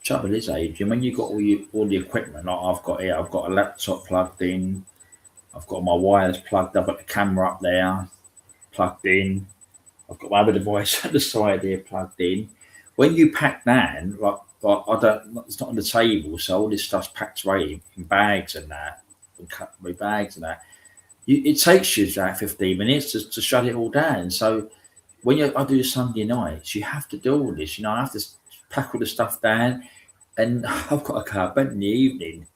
trouble is, Adrian, when you've got all the equipment like I've got here, I've got a laptop plugged in, I've got my wires plugged, I've got the camera up there plugged in, I've got my other device at the side here plugged in. When you pack that, like I don't, it's not on the table, so all this stuff's packed away in bags and that, and cut with bags and that. It takes you about 15 minutes to shut it all down. So when I do Sunday nights, you have to do all this. I have to pack all the stuff down, and I've got to go to bed in the evening.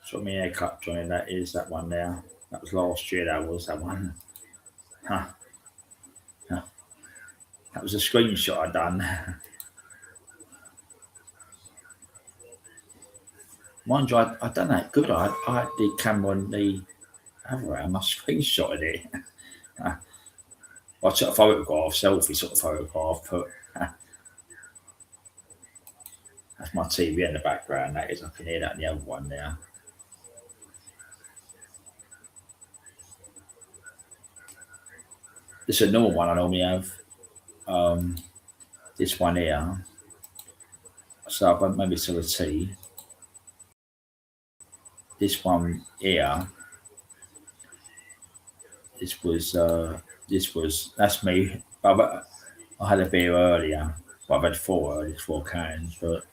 So my haircut, Johnny, that is that one there. That was last year. That was that one. Huh, huh. That was a screenshot I done. Mind you, I done that good. I had the camera on the other arm. I screenshotted it. I took a photograph, selfie sort of photograph. Put that's my TV in the background. That is, I can hear that in the other one there. This is a normal one I normally have. Um, this one here. So I've maybe sort of tea. This one here. This was that's me. I had a beer earlier. Well, I've had four cans, but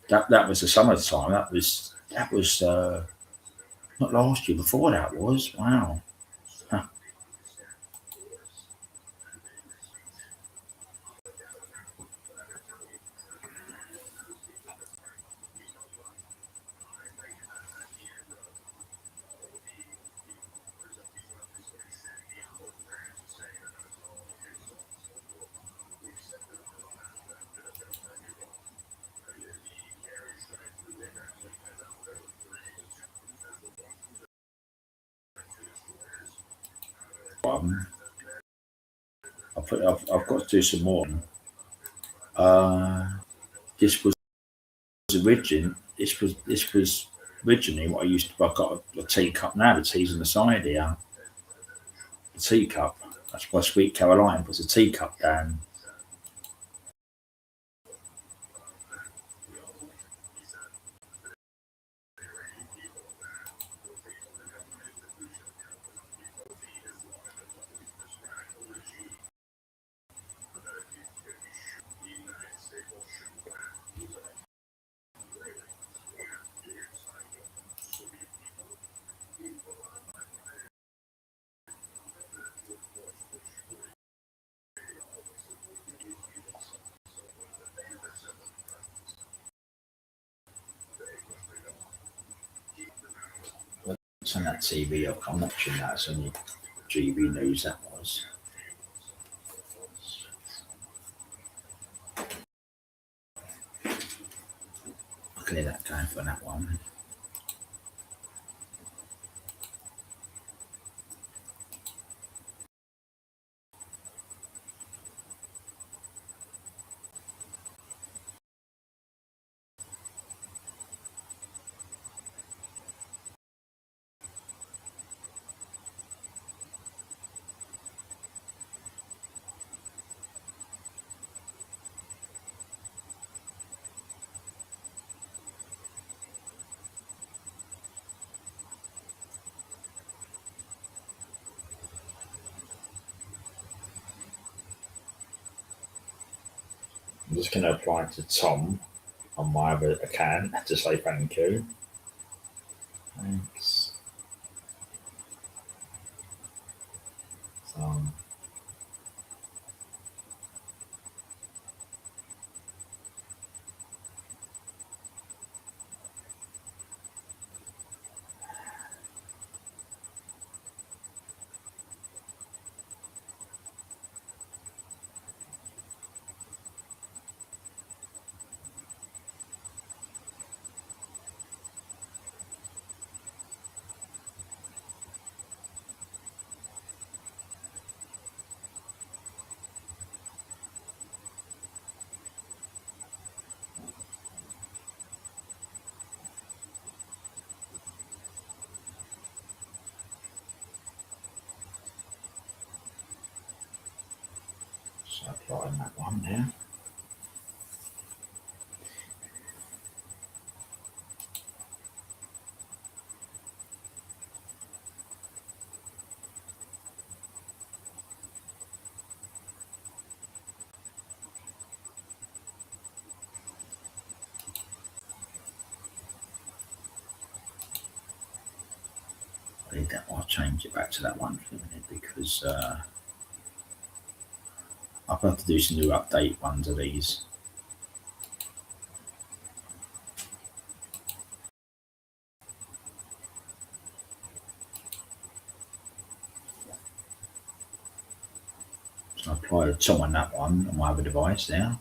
that was the summertime. That was not last year. Before that was wow. Huh. Um, I've got to do some more. Uh, this was this was originally what I used to. I've got a teacup now. The tea's on the side here. The teacup. That's why Sweet Caroline puts a teacup down. It's on that TV. I'm watching that. It's on the GB News. That was. I can hear that going for that one. I'm just going to apply it to Tom on my other account to say thank you. Thanks. So applying that one now. I think that I'll change it back to that one for a minute because I've got to do some new update ones of these. So I apply the top on that one on my other device now.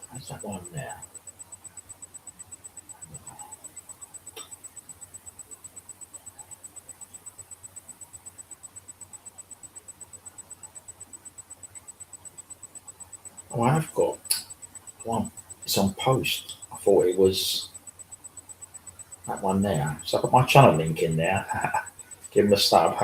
Where's that one there? Oh, I've got one. It's on post. I thought it was that one there. So I've got my channel link in there. Give them a stub.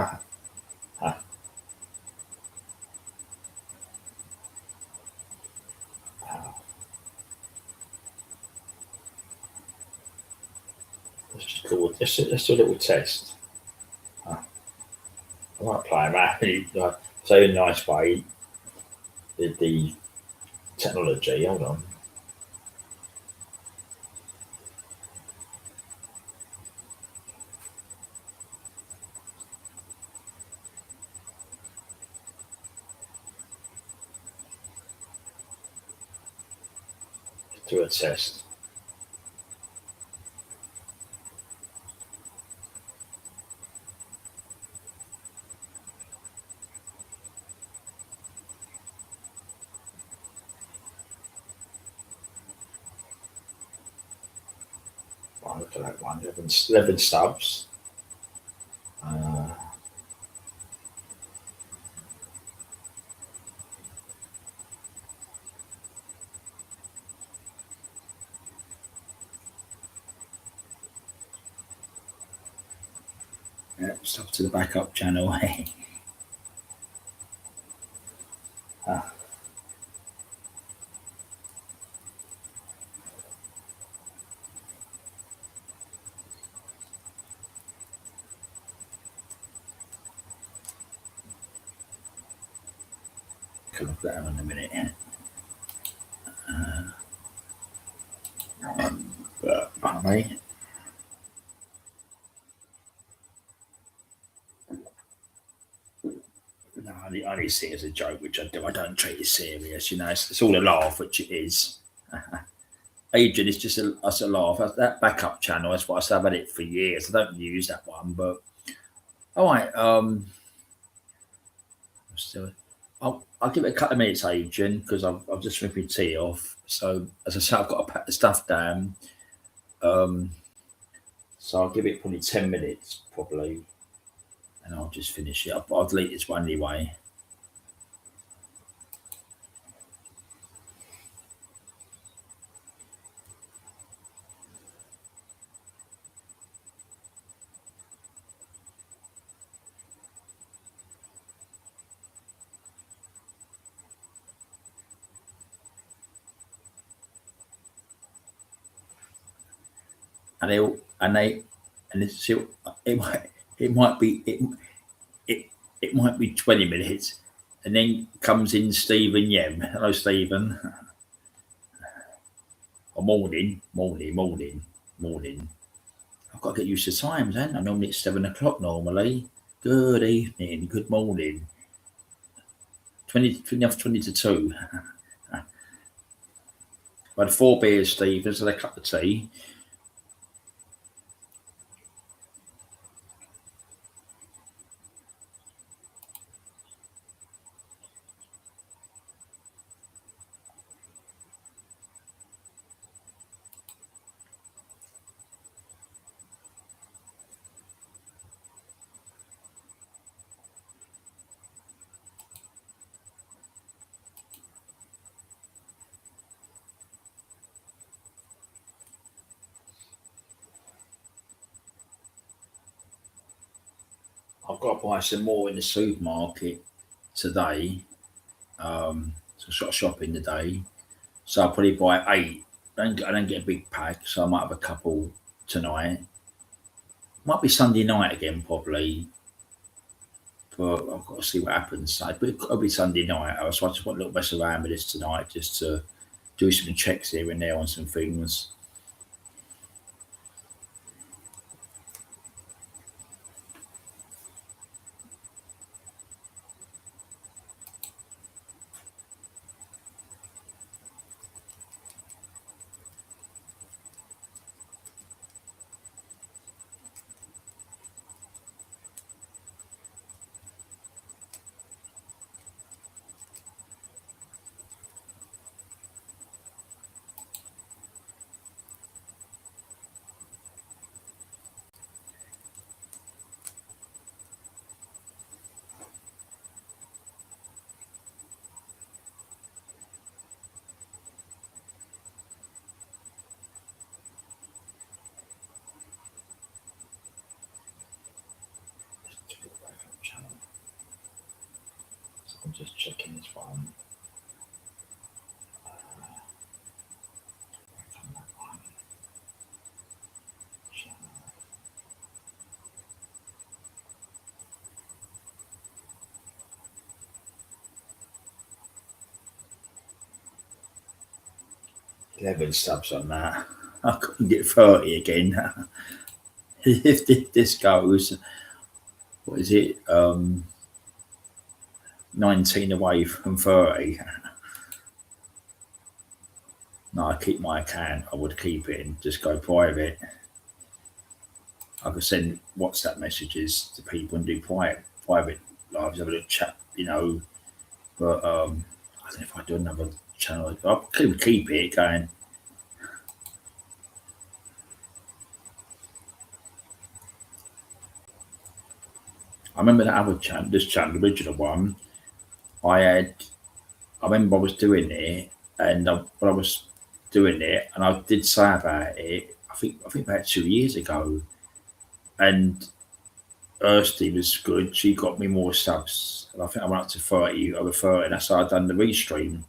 Let's just cool. Let's do a little test. I might play around. So in a nice way. The technology. Hold on. Do a test. Right, look at that one. 11 stubs. Yeah, stuff to the backup channel. Come look that in a minute. But mate. No, I only see it as a joke, which I do. I don't treat it serious. It's all a laugh, which it is. Adrian, it's just a laugh. That backup channel, that's what I say. I've had it for years. I don't use that one, but all right. Still, I'll give it a couple of minutes, Adrian, because I've just ripped my tea off. So as I say, I've got to pack the stuff down. So I'll give it probably 10 minutes, probably, and I'll just finish it. I'll delete this one anyway. And it's it might be it it might be 20 minutes, and then comes in Stephen Yem. Hello, Stephen. Or morning. I've got to get used to times, haven't I? Normally it's 7 o'clock. Normally, good evening, good morning. 20 to 2. I had 4 beers, Stephen, so a cup of tea. I've got to buy some more in the supermarket today. So I sort of shopping today. So I'll probably buy eight. I don't get a big pack, so I might have a couple tonight. Might be Sunday night again, probably. But I've got to see what happens. So but it'll be Sunday night. So I just want a little mess around with this tonight, just to do some checks here and there on some things. I'm just checking this one. 11 subs on that. I couldn't get 30 again. If this goes, what is it? 19 away from 30. No, I keep my account. I would keep it and just go private. I could send WhatsApp messages to people and do private lives, have a little chat, But I don't know if I do another channel. I could keep it going. I remember that other channel, this channel, the original one. I had. I remember I was doing it, and when I was doing it, and I did say about it. I think about 2 years ago, and Kirsty was good. She got me more subs, and I think I went up to 30 over 30. And that's how I done the restream.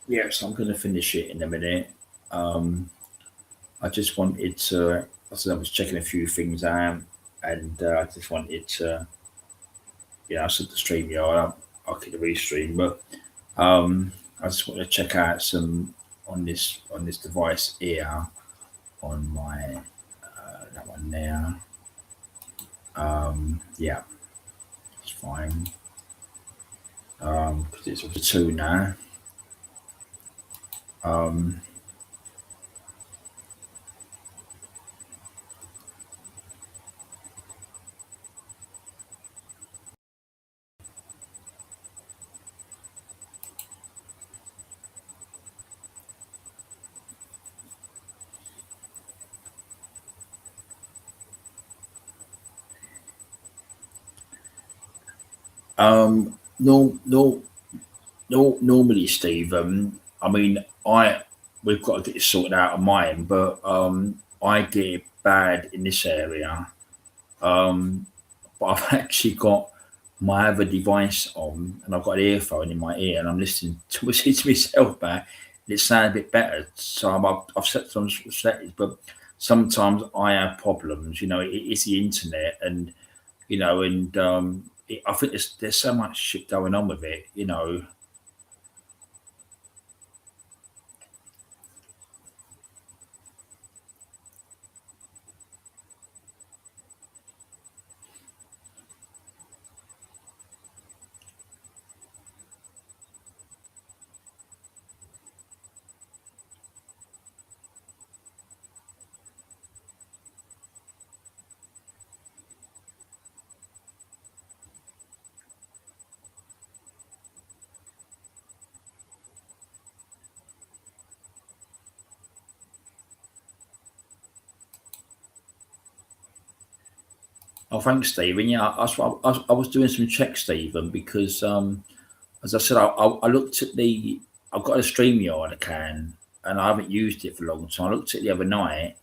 Yeah, so I'm going to finish it in a minute. Um, I just wanted to. I was checking a few things out. and I just wanted to, I said the stream yard. I'll keep the restream, but I just want to check out some on this device here on my that one there. Yeah, it's fine because it's up to two now. Um, no, no, no. Normally, Steve. I mean, I we've got to get this sorted out of mine, but I get it bad in this area. Um, but I've actually got my other device on, and I've got an earphone in my ear, and I'm listening to listening to myself back. And it sounds a bit better, so I've set some settings, but sometimes I have problems. It's the internet, and I think there's so much shit going on with it. Oh, thanks, Stephen. Yeah, I was doing some checks, Stephen, because as I said, I looked at the I've got a StreamYard account and I haven't used it for a long time. I looked at it the other night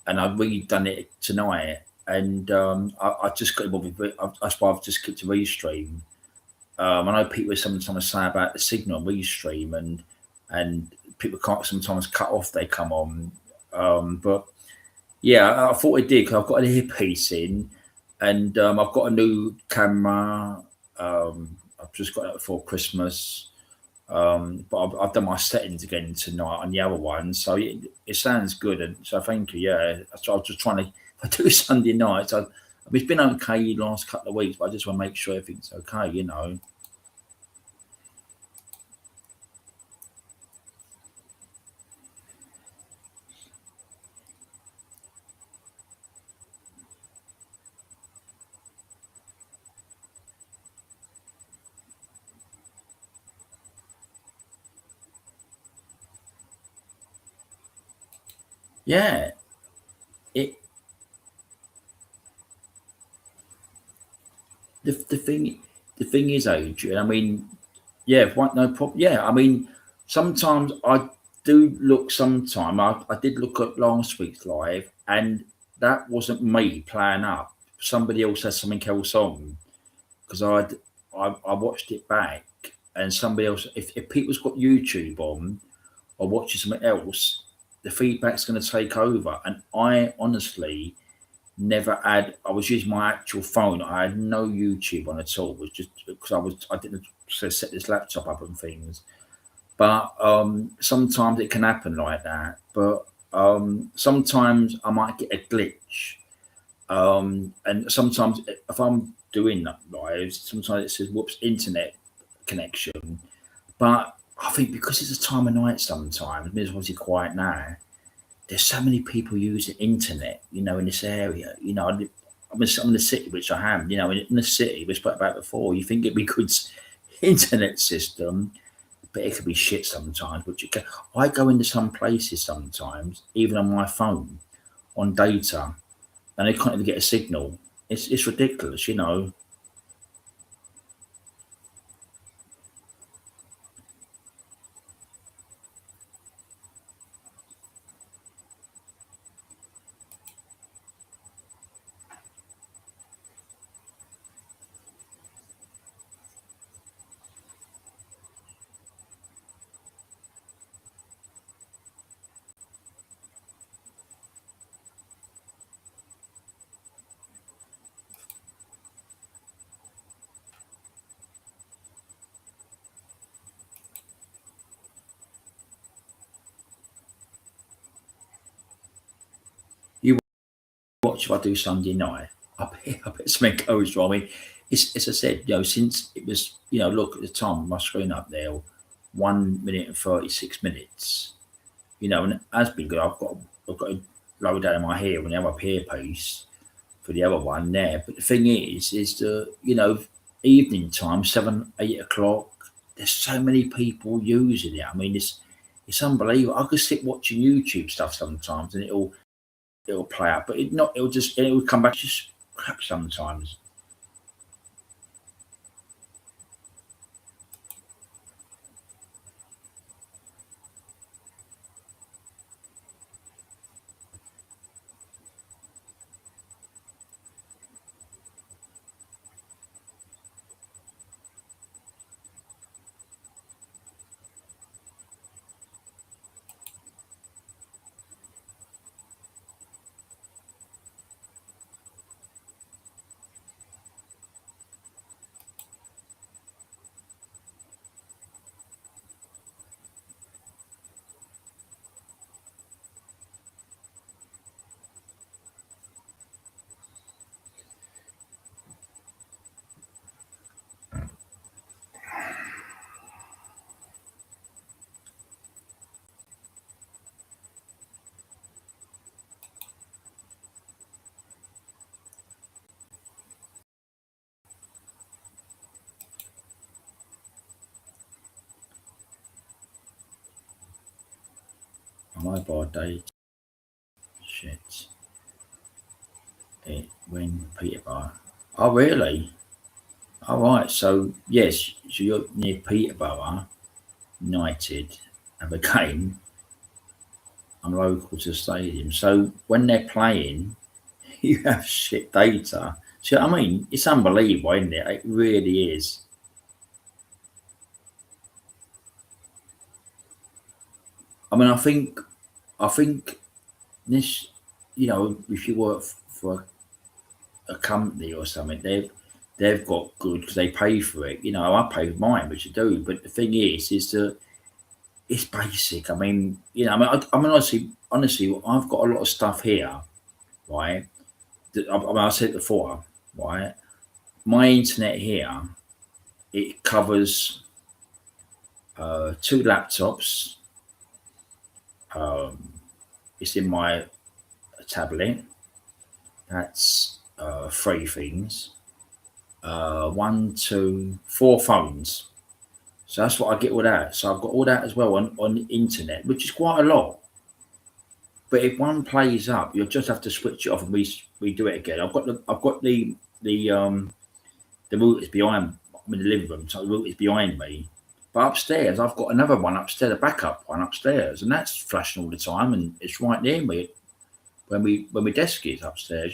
and I've redone it tonight, and I just got involved with it. That's why I've just clicked to restream. I know people sometimes say about the signal on restream, and people can't sometimes cut off. They come on, but yeah, I thought I did 'cause I've got an earpiece in, and I've got a new camera. I've just got that before Christmas. But I've done my settings again tonight on the other one, so it sounds good. And so thank you. Yeah, so I was just trying to. If I do Sunday nights, it's been okay the last couple of weeks, but I just want to make sure everything's okay. Yeah. It the thing is, Adrian. I mean, yeah, what no problem. Yeah, I mean, sometimes I do look. Sometime I did look at last week's live, and that wasn't me playing up. Somebody else had something else on because I watched it back, and somebody else. If people's got YouTube on or watching something else, the feedback's going to take over. And I honestly never had. I was using my actual phone. I had no YouTube on at all. It was just because I didn't set this laptop up and things. But sometimes it can happen like that. But sometimes I might get a glitch. And sometimes if I'm doing that live, sometimes it says whoops internet connection. But I think because it's a time of night sometimes, it's obviously quiet now, there's so many people using internet, in this area. I'm in the city, which I am. In the city, we spoke about before. You think it'd be good internet system, but it could be shit sometimes. But you can. I go into some places sometimes, even on my phone, on data, and they can't even get a signal. It's ridiculous. watch if I do Sunday night, I bet something goes wrong. I mean, it's as I said, since it was, look at the time on my screen up there, 1 minute and 36 minutes. And it has been good. I've got to load down my hair and have a hair piece for the other one there. But the thing is the evening time, 7, 8 o'clock. There's so many people using it. I mean, it's unbelievable. I could sit watching YouTube stuff sometimes, and it'll play out, but it not. It'll come back just crap sometimes. My birthday, shit. It when Peterborough. Oh really? All right. So yes, so you're near Peterborough, United, have a game. I'm local to the stadium. So when they're playing, you have shit data. So I mean, it's unbelievable, isn't it? It really is. I mean, I think this, if you work for a company or something, they've got good because they pay for it. I pay for mine, which I do. But the thing is that it's basic. I mean, I mean, honestly, I've got a lot of stuff here, right? I said it before, right? My internet here, it covers two laptops. Um, it's in my tablet. That's three things. One, two, four phones. So that's what I get all that. So I've got all that as well on the internet, which is quite a lot. But if one plays up, you'll just have to switch it off and we do it again. I've got the route is behind. I'm in the living room, so the route is behind me. But upstairs, I've got another one upstairs, a backup one upstairs, and that's flashing all the time, and it's right near me when we desk is upstairs.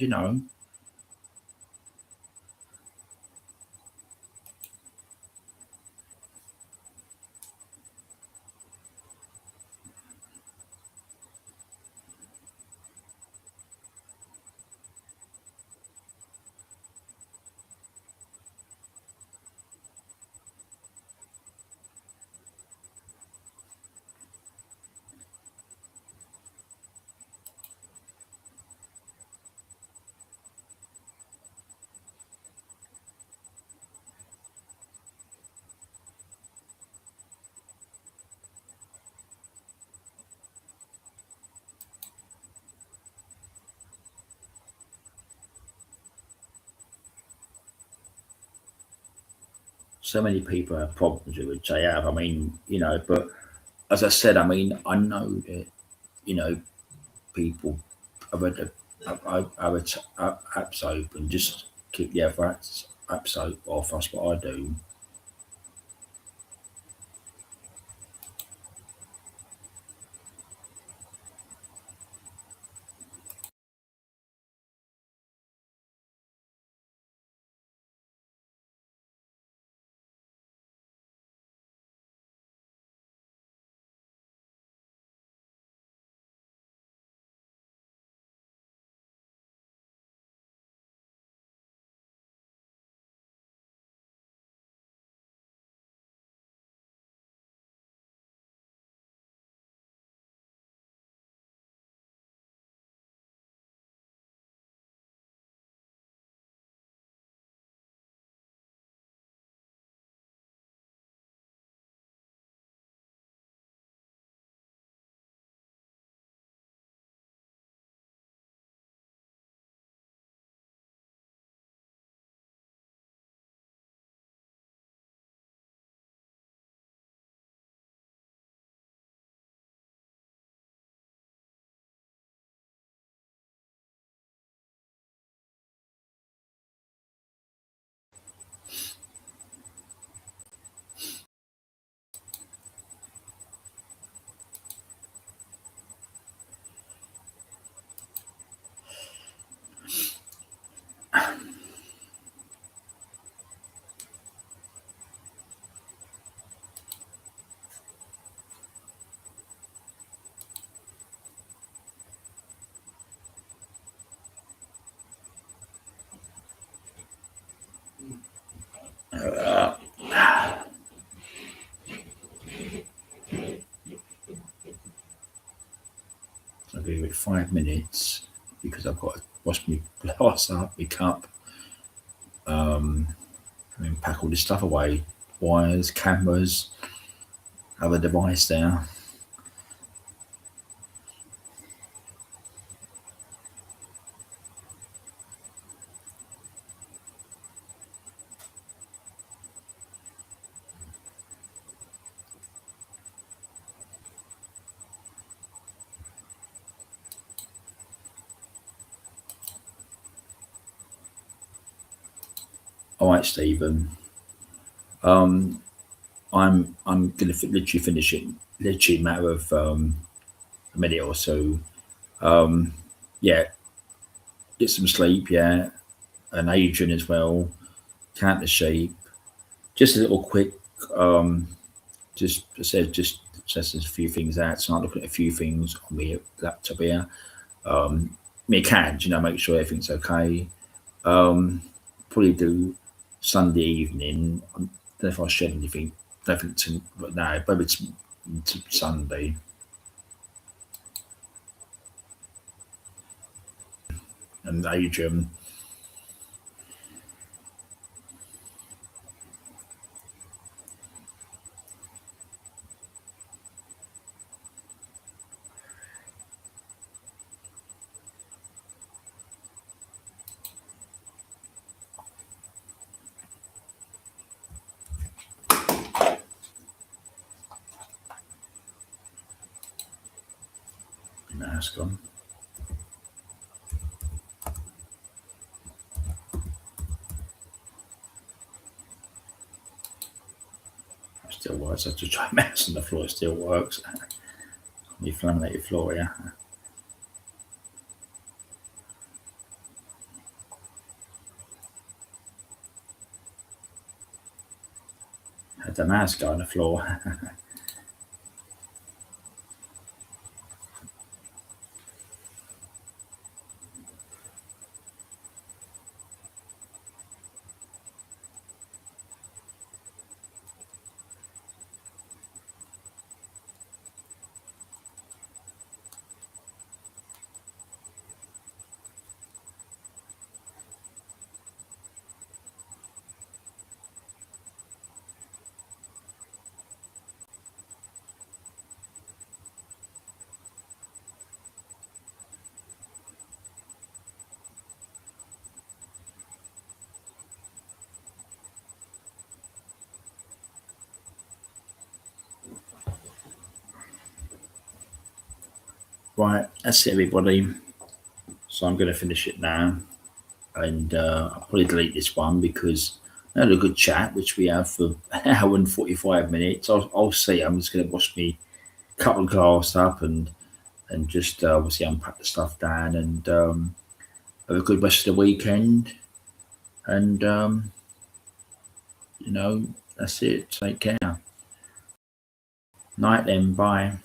So many people have problems with it. They have. I mean, but as I said, I mean, I know that you know people have had apps open. Just keep the other apps off. That's what I do. Uh, I'll give it 5 minutes because I've got to wash my glass up, my cup, and then pack all this stuff away. Wires, cameras, other device there. All right, Stephen. I'm gonna literally finish it. Literally, a matter of a minute or so. Um, yeah, get some sleep. Yeah, and Adrian as well. Count the sheep. Just a little quick. Um, just I said just a few things out. So I'm looking at a few things on my laptop here. Me can make sure everything's okay. Um, Probably do Sunday evening. I don't know if I shed anything. Don't think to, but no, maybe to Sunday. And Adrian, that's gone. It still works. I have to try mouse on the floor. It still works. You laminated floor, yeah. Had the mouse go on the floor. Right, that's it, everybody. So I'm going to finish it now, and I'll probably delete this one because I had a good chat, which we have for an hour and 45 minutes. I'll see. I'm just going to wash me couple of glass up and just obviously unpack the stuff down and have a good rest of the weekend. And that's it. Take care. Night then. Bye.